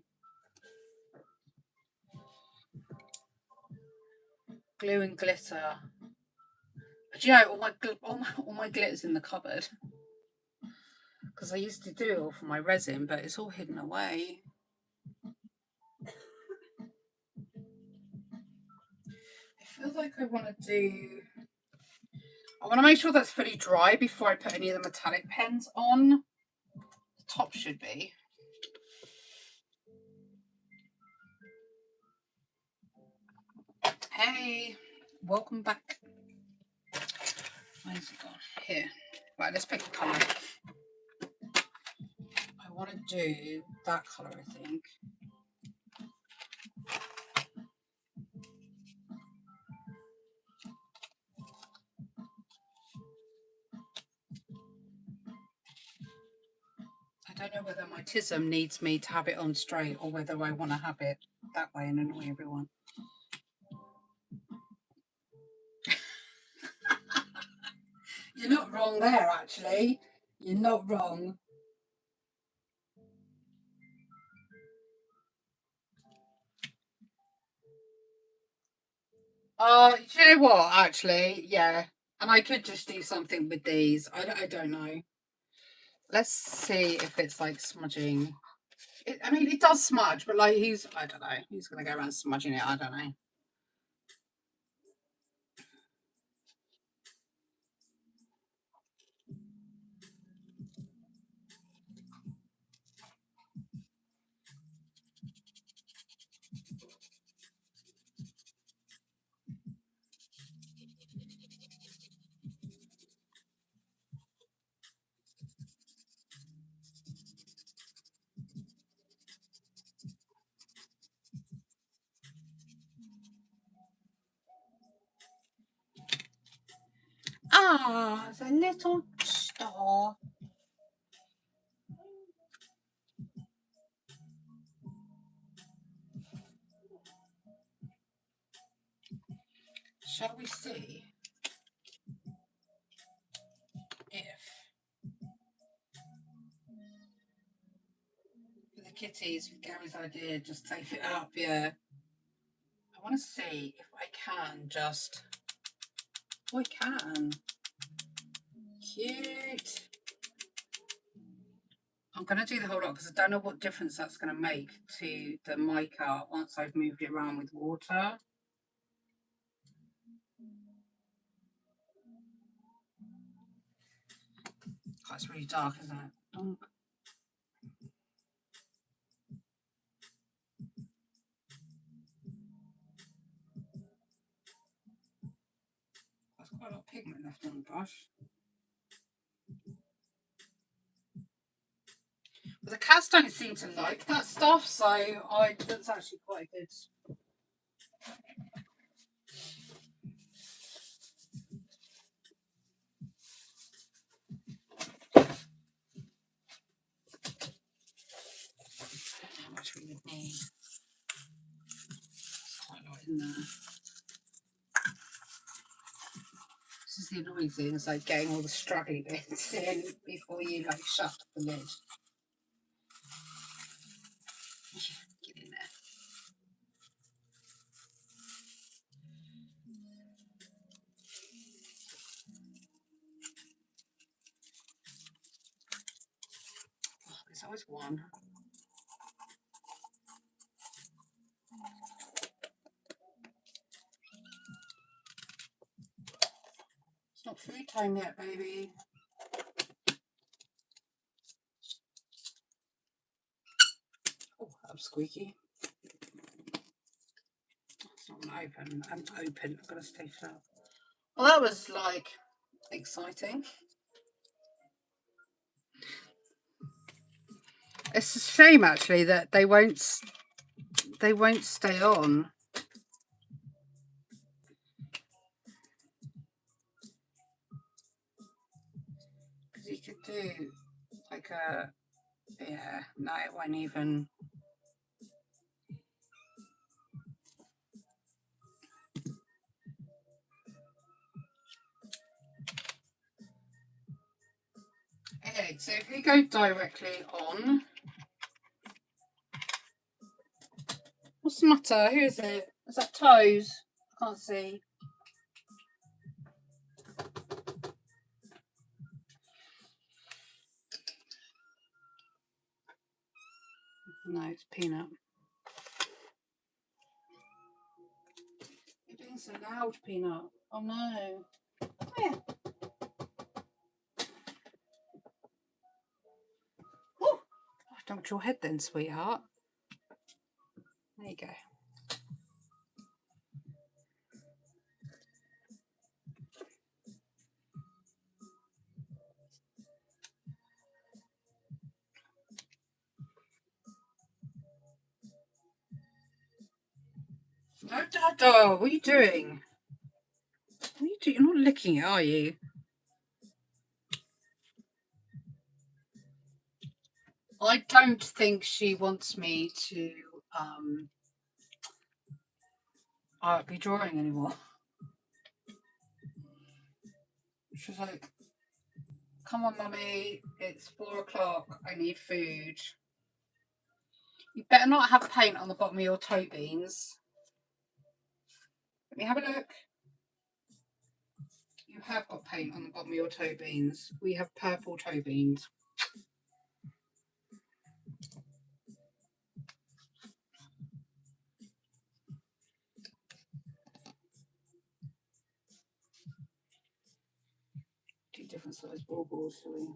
Glue and glitter. Do you know, all my glitter's in the cupboard. Because I used to do it all for my resin, but it's all hidden away. I feel like I want to make sure that's fully dry before I put any of the metallic pens on. The top should be. Hey, welcome back. Where's it gone? Here. Right, let's pick a colour. I want to do that colour, I think. I don't know whether my TISM needs me to have it on straight or whether I want to have it that way and annoy everyone. You're not wrong there, actually. You're not wrong. Do you know what, actually? Yeah. And I could just do something with these. I don't know. Let's see if it's like smudging. I mean, it does smudge, but like I don't know. He's going to go around smudging it. I don't know. Ah, it's a little star. Shall we see if for the kitties with Gary's idea, just take it up? Yeah. I want to see if I can just. Oh, I can. Cute. I'm going to do the whole lot because I don't know what difference that's going to make to the mica once I've moved it around with water. Oh, it's really dark, isn't it? pigment left on the brush. But the cats don't seem to like that stuff, so that's actually quite good. How much we would need. Quite a lot in there. This is the annoying thing, is like getting all the straggly bits in before you like shut the lid. Get in there. Oh, there's always one. It's not food time yet, baby. Oh, that was squeaky. It's not open. I'm open. I've got to stay flat. Well, that was like exciting. It's a shame actually that they won't stay on. Because you could do like a, yeah, no, it won't even. Okay, so if we go directly on, what's the matter? Who is it? Is that Toes? I can't see. No, it's Peanut. You're being so loud, Peanut. Oh no. Come here. Oh, dumped your head then, sweetheart. There you go. No, Dada, what are you doing? What are you doing? You're not licking it, are you? I don't think she wants me to be drawing anymore. She's like, come on, Mummy, it's 4 o'clock. I need food. You better not have paint on the bottom of your toe beans. Let me have a look. You have got paint on the bottom of your toe beans. We have purple toe beans. Two different size baubles, shall we?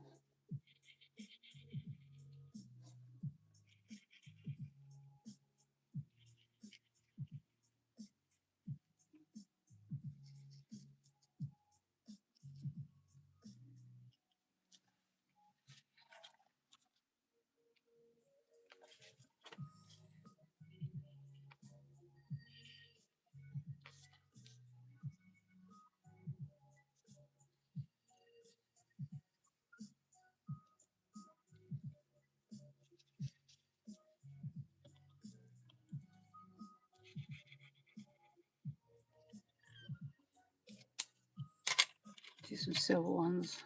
Do some silver ones.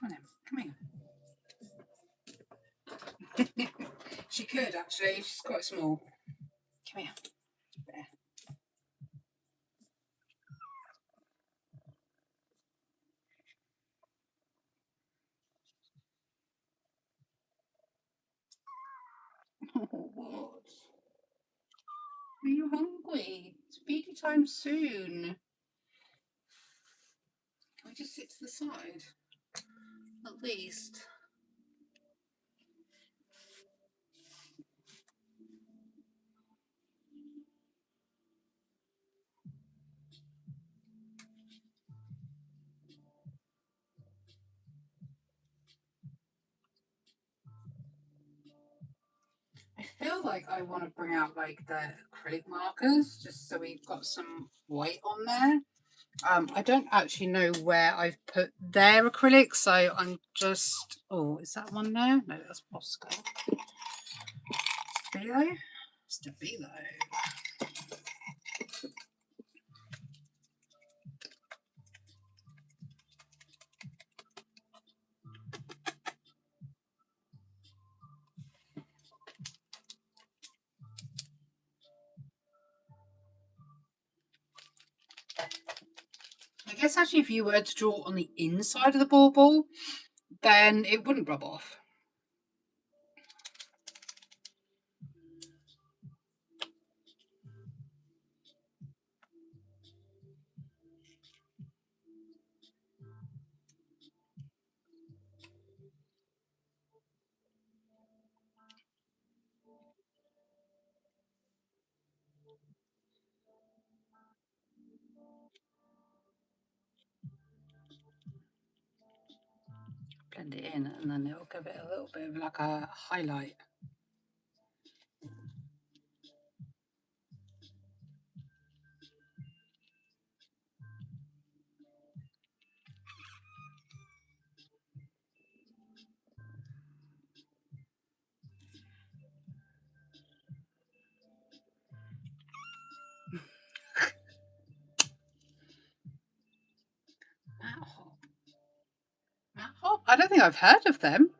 Come on in, come here. She could actually, she's quite small. Come here. There. Oh, what? Are you hungry? It's feeding time soon. Come I just sit to the side? At least. I feel like I want to bring out like the acrylic markers just so we've got some white on there. I don't actually know where I've put their acrylic, so I'm just... Oh, is that one there? No, that's Bosco. Stabilo? Stabilo. I guess actually if you were to draw on the inside of the bauble, then it wouldn't rub off. Blend it in and then it'll give it a little bit of like a highlight. Matte Hop. Matte Hop? I don't think I've heard of them.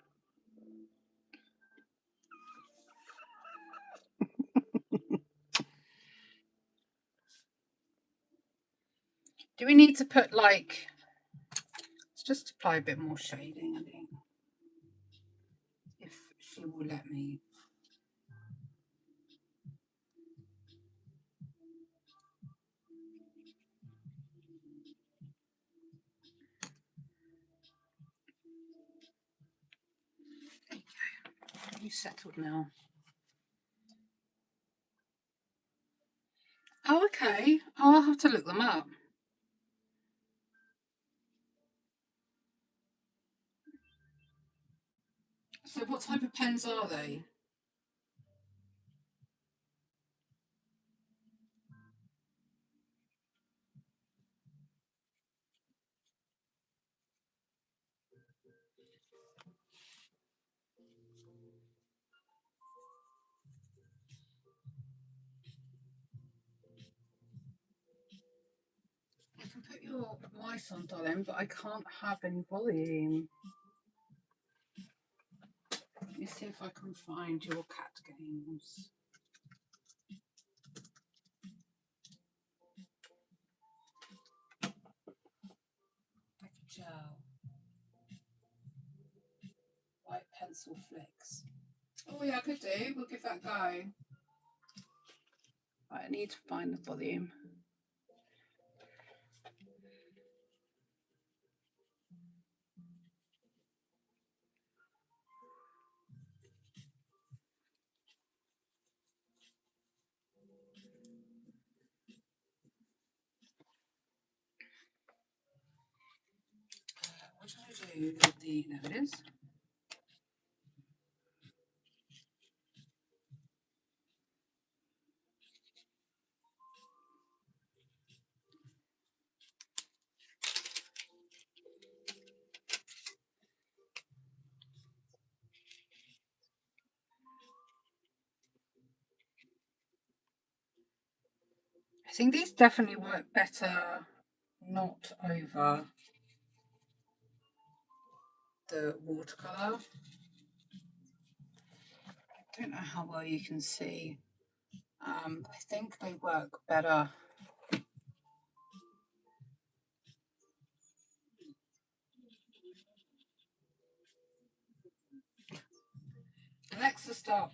Do we need to put like... Let's just apply a bit more shading, I think. If she will let me. There you go. You settled now. Oh, okay. I'll have to look them up. So what type of pens are they? I can put your mice on, darling, but I can't have any volume. Let me see if I can find your cat games. Like a gel. White pencil flicks. Oh yeah, I could do. We'll give that a go. Right, I need to find the volume. What should I do with the... There it is. I think these definitely work better not over the watercolour. I don't know how well you can see. I think they work better. Alexa, stop.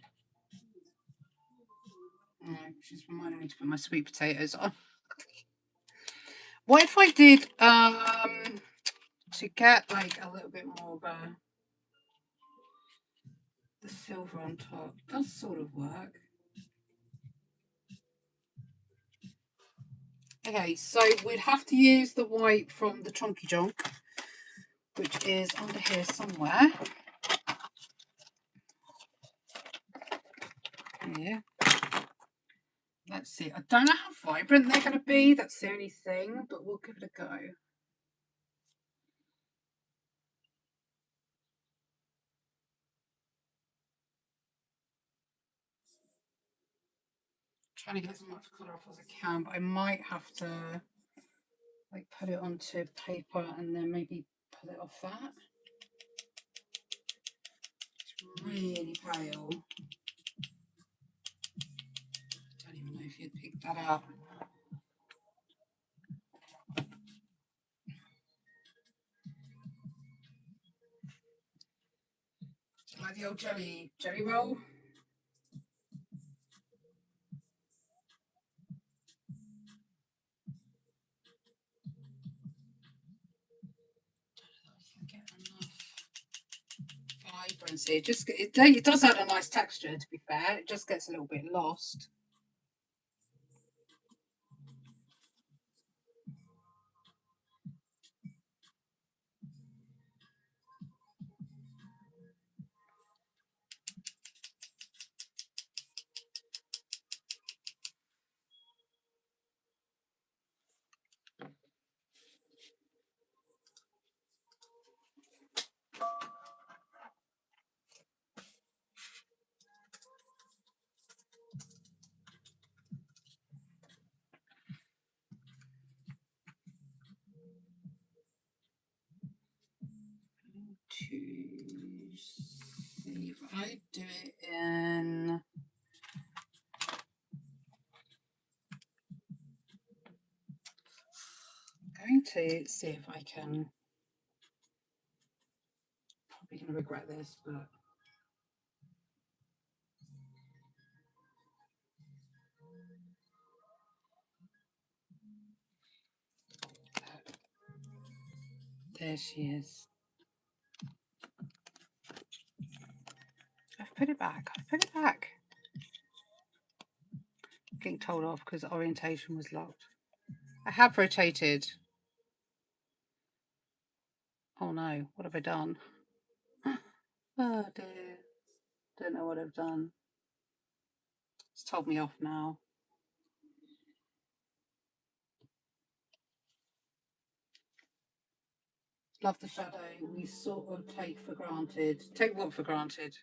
Oh, she's reminding me to put my sweet potatoes on. What if I did to get like a little bit more of the silver on top. It does sort of work. Okay, so we'd have to use the white from the Chonky Jonk, which is under here somewhere. Yeah. Let's see. I don't know how vibrant they're going to be. That's the only thing, but we'll give it a go. Trying to get as much colour off as I can, but I might have to like put it onto paper and then maybe pull it off that. It's really pale. Don't even know if you'd pick that up. Like the old jelly roll. Vibrancy. It does add a nice texture, to be fair. It just gets a little bit lost. To see if I do it in. I'm going to see if I can. Probably going to regret this, but. There she is. I've put it back. I've put it back. I'm getting told off because orientation was locked. I have rotated. Oh no, what have I done? Oh dear. Don't know what I've done. It's told me off now. Love the shadow. We sort of take for granted. Take what for granted?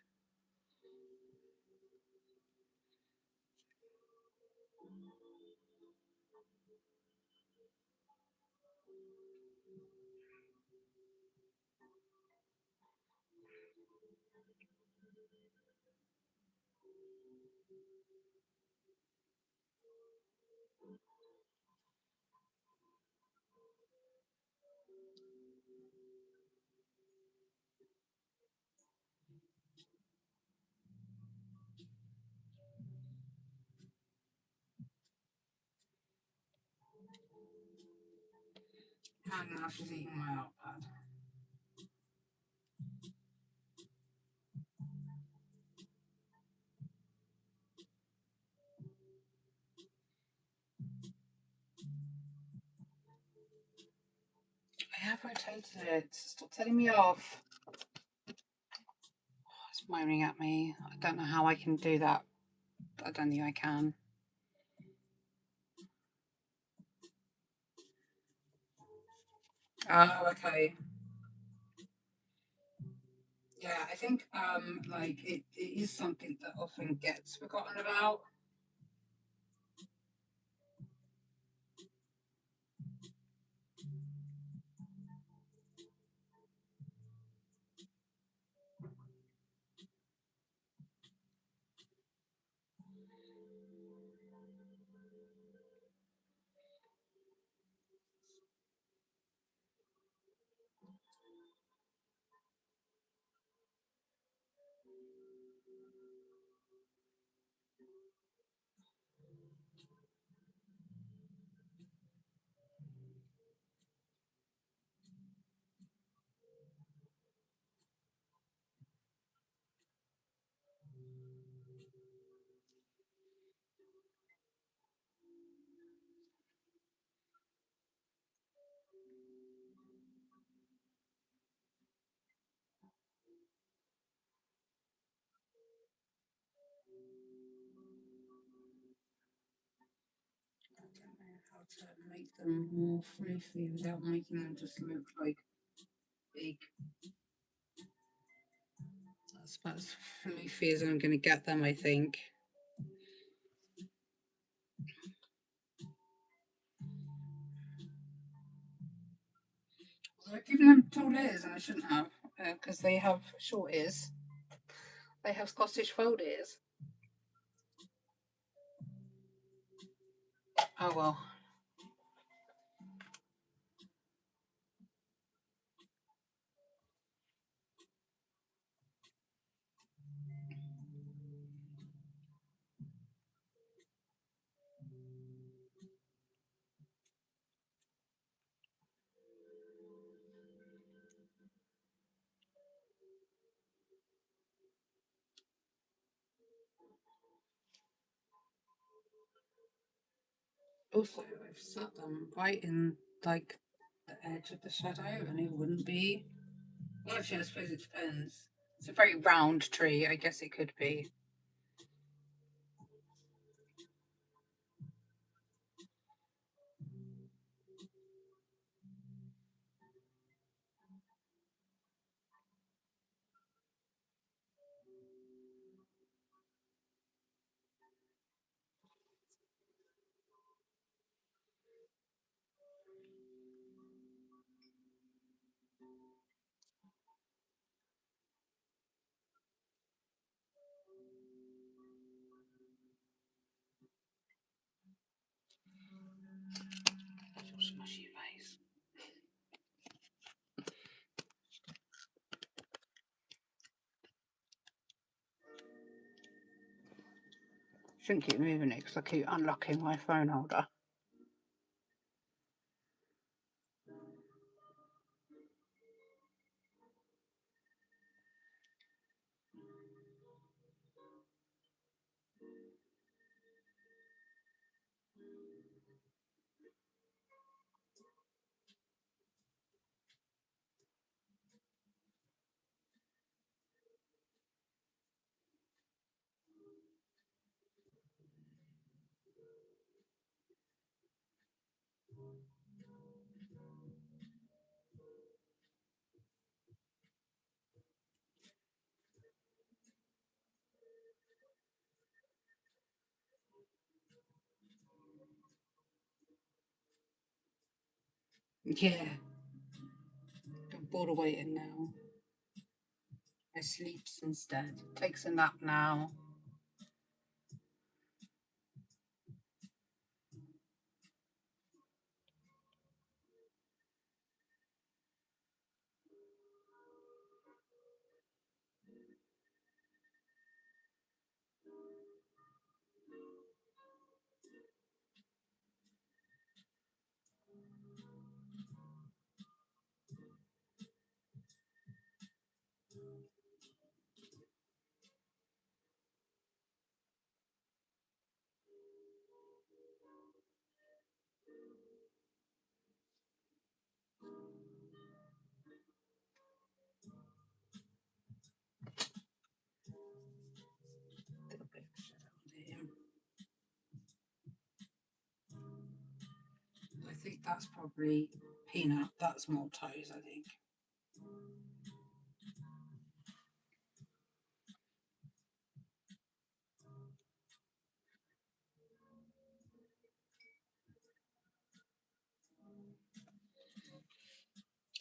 And now she's eating my art pad. I have rotated it. Stop telling me off. Oh, it's moaning at me. I don't know how I can do that. I don't think I can. Oh, okay. Yeah, I think like it is something that often gets forgotten about. how to make them more floofy without making them just look like big. That's about as floofy as I'm going to get them, I think. I've given them tall ears and I shouldn't have, because they have short ears. They have Scottish fold ears. Oh well. Also, I've set them right in like the edge of the shadow and it wouldn't be. Well, actually, I suppose it depends. It's a very round tree. I guess it could be. Your smushy face. Shouldn't keep moving it because I keep unlocking my phone holder. Yeah. I'm bored of waiting now. I sleeps instead. Takes a nap now. A little bit of shadow under him. I think that's probably peanut. That's more toes, I think.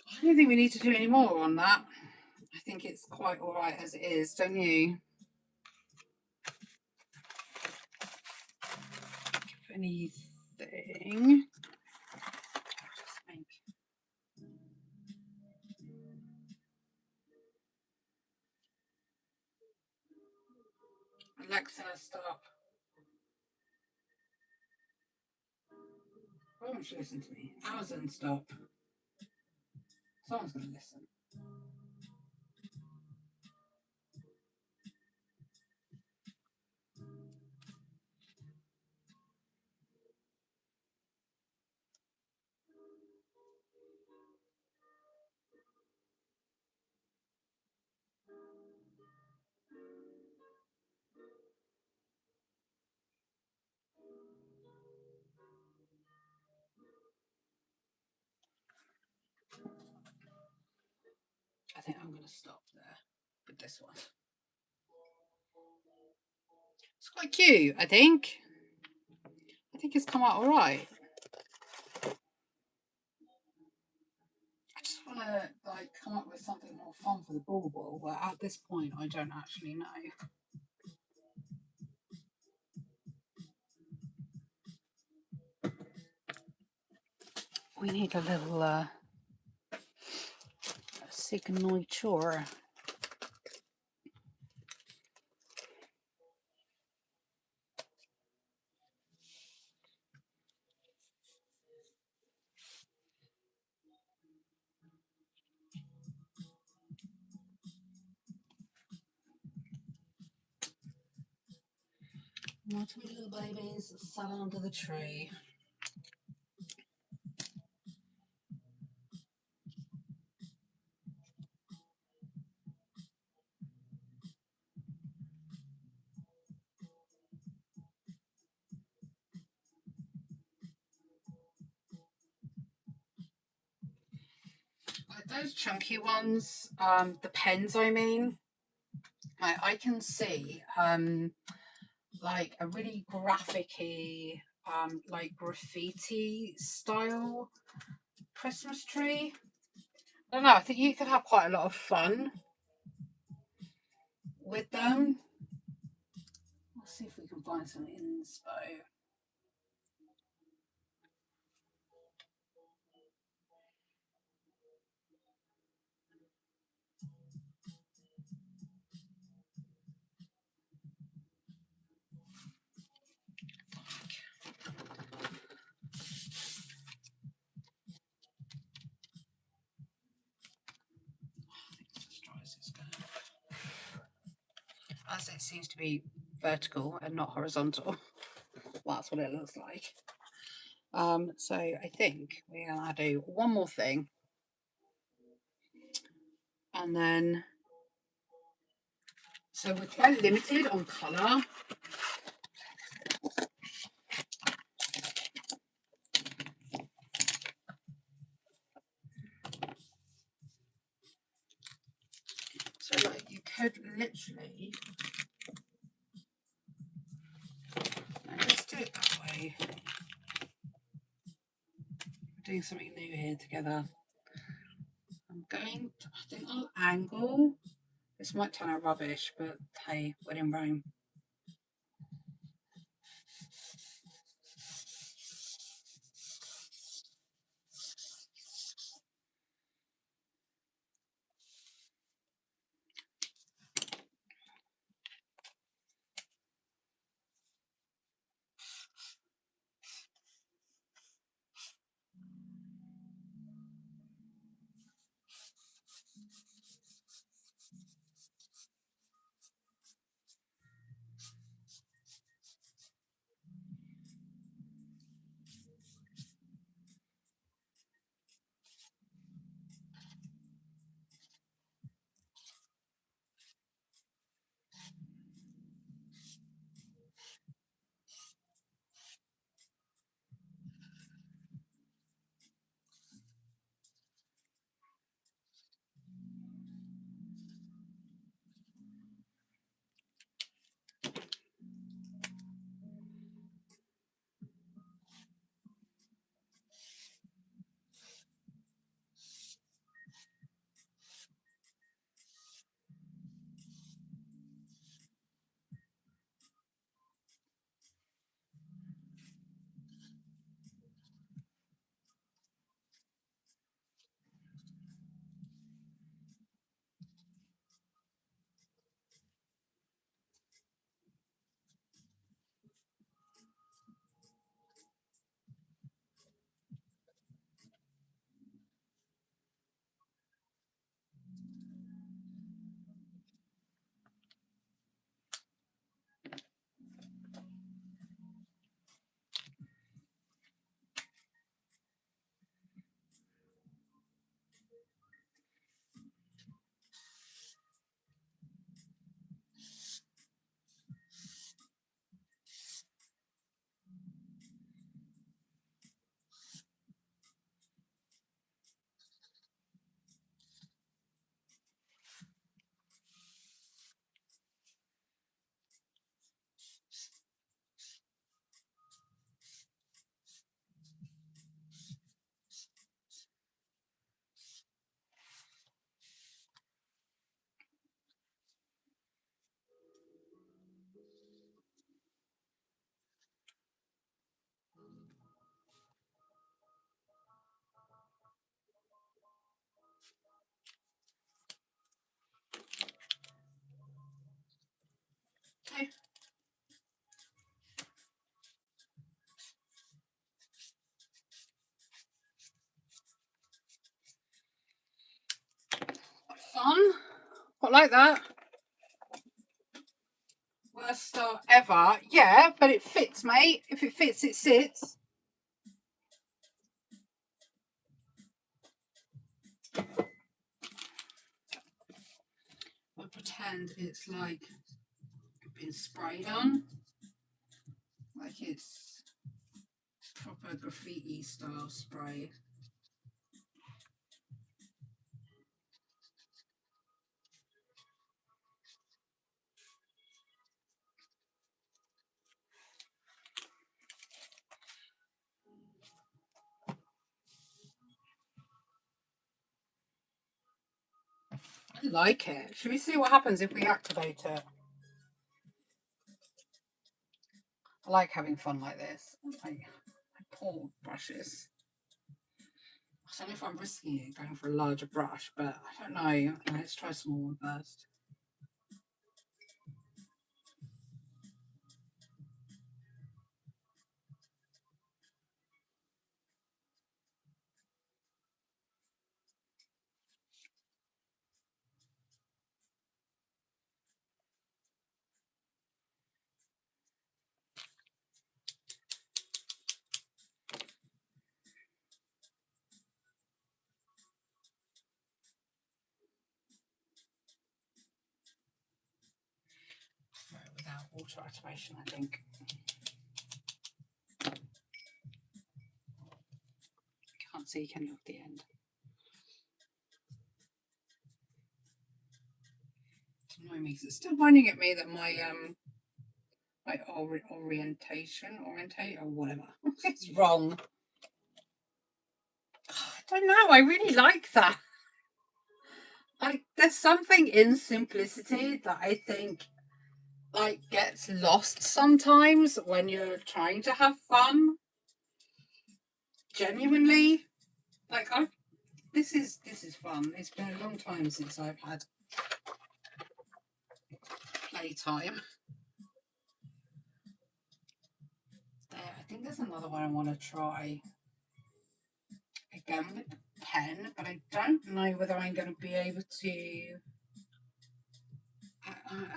I don't think we need to do any more on that. I think it's quite all right as it is, don't you? If anything, just make Alexa stop. Why won't she listen to me? Amazon stop. Someone's going to listen. think I'm going to stop there with this one. It's quite cute, I think. I think it's come out all right. I just want to like come up with something more fun for the bauble, but at this point I don't actually know. We need a little signature. What are we little babies sat under the tree? Like those chunky ones, the pens I mean, I can see like a really graphic-y, like graffiti style Christmas tree. I don't know, I think you could have quite a lot of fun with them. Let's see if we can find some inspo. As it seems to be vertical and not horizontal. Well, that's what it looks like. So I think we're gonna do one more thing, and then so we're quite limited on colour. So like you could literally let's do it that way. We're doing something new here together. I'm going to, I think I'll angle. This might turn out rubbish, but hey, when in Rome. like that. Worst start ever. Yeah, but it fits, mate. If it fits, it sits. I'll pretend it's like been sprayed on. Like it's proper graffiti style spray. I like it. Should we see what happens if we activate it? I like having fun like this. Like my poor brushes. I don't know if I'm risking it going for a larger brush, but I don't know. Let's try a small one first. Without water activation, I think. Can't see, can you, at the end? It's annoying me because it's still pointing at me that my orientation or whatever it's wrong. I don't know. I really like that. Like, there's something in simplicity that I think like gets lost sometimes when you're trying to have fun. Genuinely, like this is fun. It's been a long time since I've had playtime. There, I think there's another one I want to try again with the pen, but I don't know whether I'm going to be able to.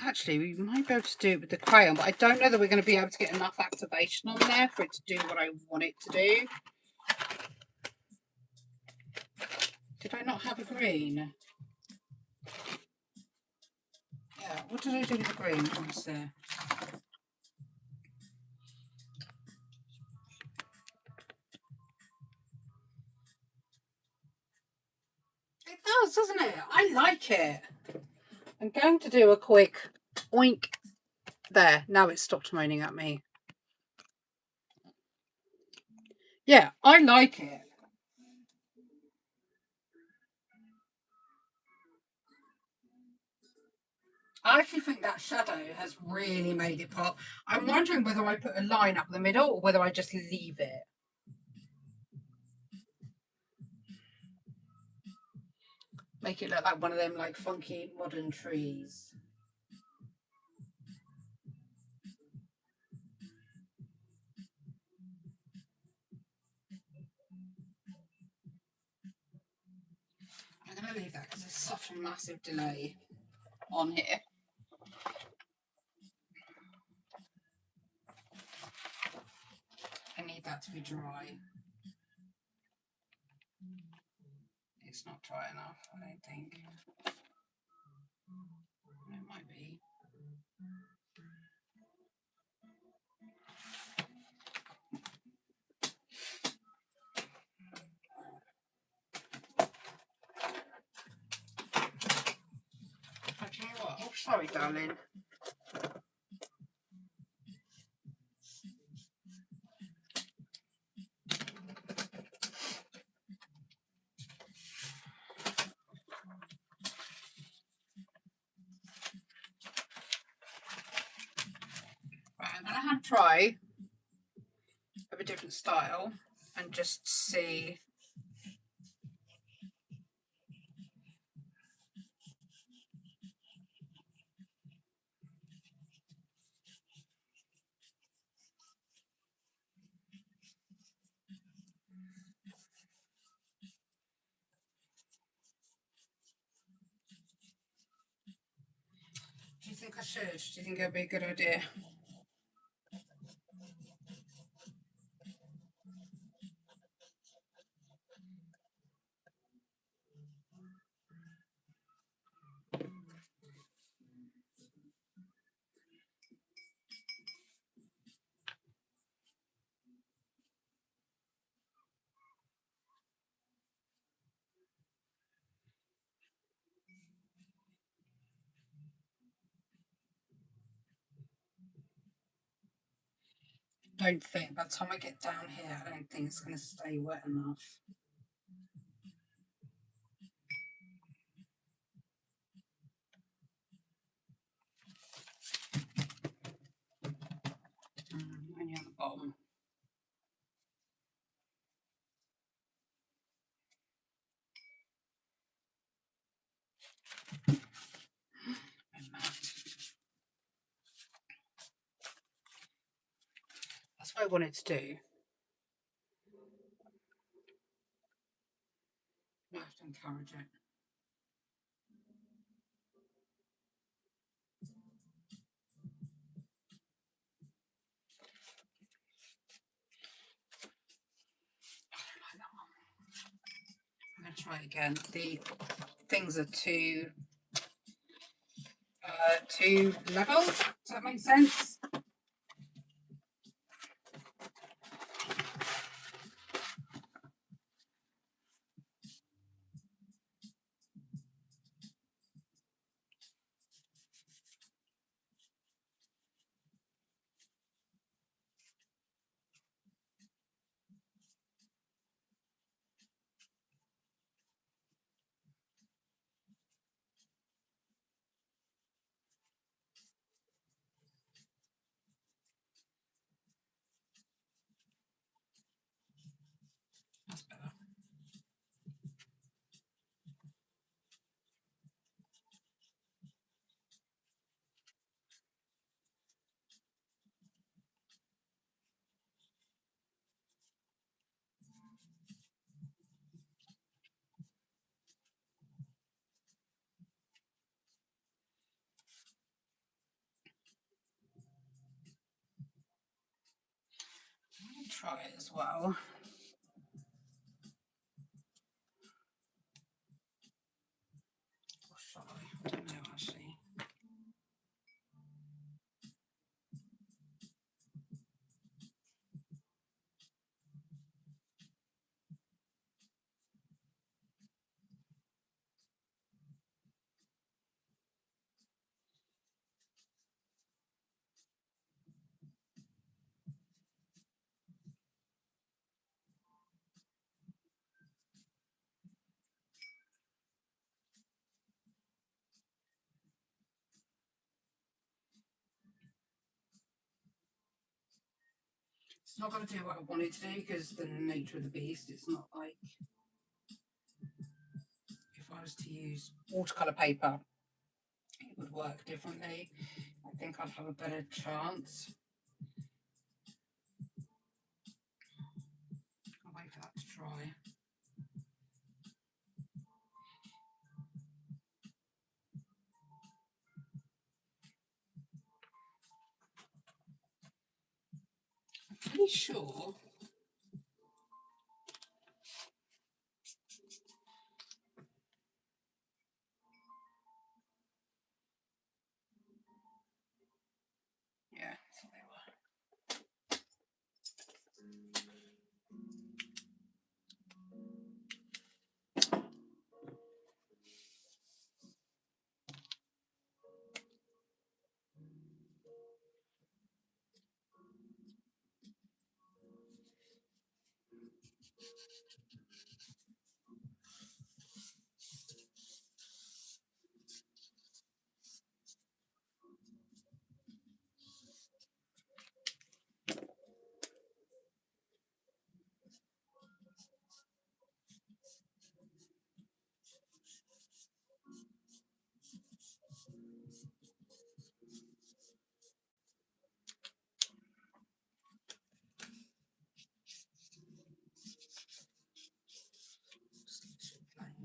Actually, we might be able to do it with the crayon, but I don't know that we're going to be able to get enough activation on there for it to do what I want it to do. Did I not have a green? Yeah, what did I do with the green? What's there? It does, doesn't it? I like it. I'm going to do a quick oink. There, now it's stopped moaning at me. Yeah, I like it. I actually think that shadow has really made it pop. I'm wondering whether I put a line up the middle or whether I just leave it. Make it look like one of them like funky modern trees. I'm going to leave that because there's such a massive delay on here. I need that to be dry. It's not dry enough, I don't think. It might be. Oh, do you know what? Oh, sorry, darling. Right, I'm going to have a try of a different style and just see. think I should? Do you think it would be a good idea? Don't think, by the time I get down here, I don't think it's going to stay wet enough. Only on the bottom. That's what I wanted to do. I have to encourage it. I'm going to try again. The things are too level. Does that make sense? That's better. Try it as well. Or shall I? I don't know actually. It's not going to do what I wanted to do because the nature of the beast. It's not like if I was to use watercolour paper, it would work differently. I think I'd have a better chance. I'll wait for that to dry. I'm pretty sure yeah, that's what they were.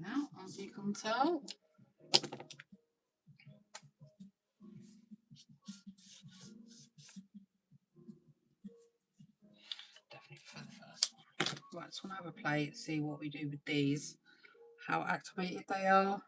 Now, as you can tell. Right, just want to have a play, see what we do with these, how activated they are.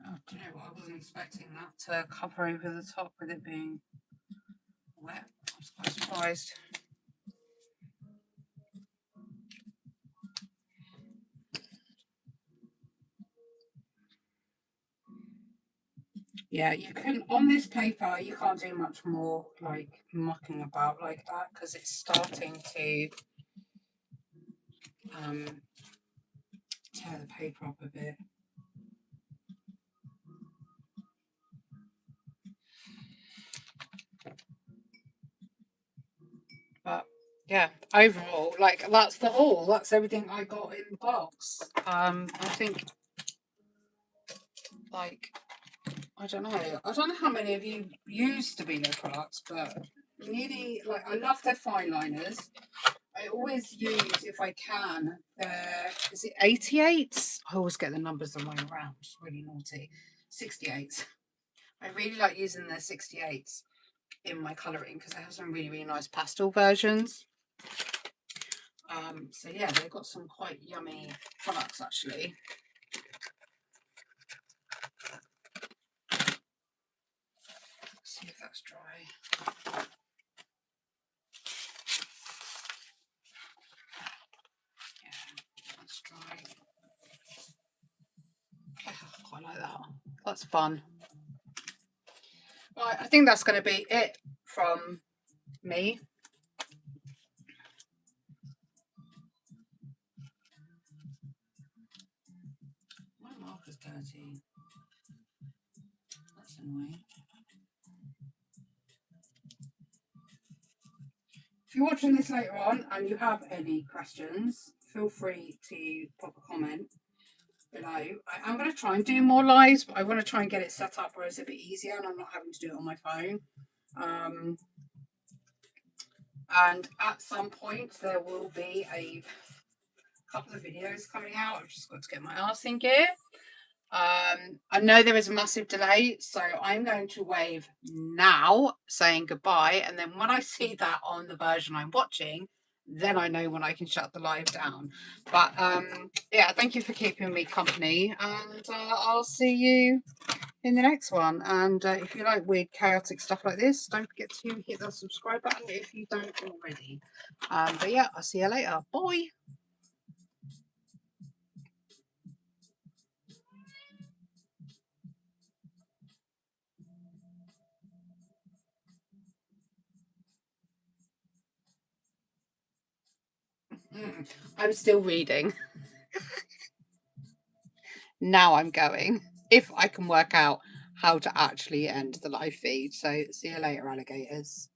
Oh, do you know what? I wasn't expecting that to cover over the top with it being wet. I was quite surprised. Yeah, you can, on this paper, you can't do much more like mucking about like that because it's starting to tear the paper up a bit. But yeah, overall, like that's the haul. That's everything I got in the box. I think, like, I don't know. I don't know how many of you use Stabilo products, but really, like, I love their fine liners. I always use, if I can, their, is it 88s? I always get the numbers the way around. It's really naughty. 68s. I really like using their 68s in my colouring because they have some really, really nice pastel versions. So yeah, they've got some quite yummy products actually. Let's see if that's dry. Yeah, that's dry. I quite like that. That's fun. Right, I think that's going to be it from me. My marker's dirty. That's annoying. If you're watching this later on and you have any questions, feel free to pop a comment below. I'm going to try and do more lives, but I want to try and get it set up where it's a bit easier and I'm not having to do it on my phone. And at some point there will be a couple of videos coming out. I've just got to get my arse in gear. I know there is a massive delay, so I'm going to wave now saying goodbye, and then when I see that on the version I'm watching, then I know when I can shut the live down. But yeah, thank you for keeping me company, and I'll see you in the next one. And if you like weird chaotic stuff like this, don't forget to hit the subscribe button if you don't already. But yeah, I'll see you later. Bye. I'm still reading. Now I'm going, if I can work out how to actually end the live feed. So see you later, alligators.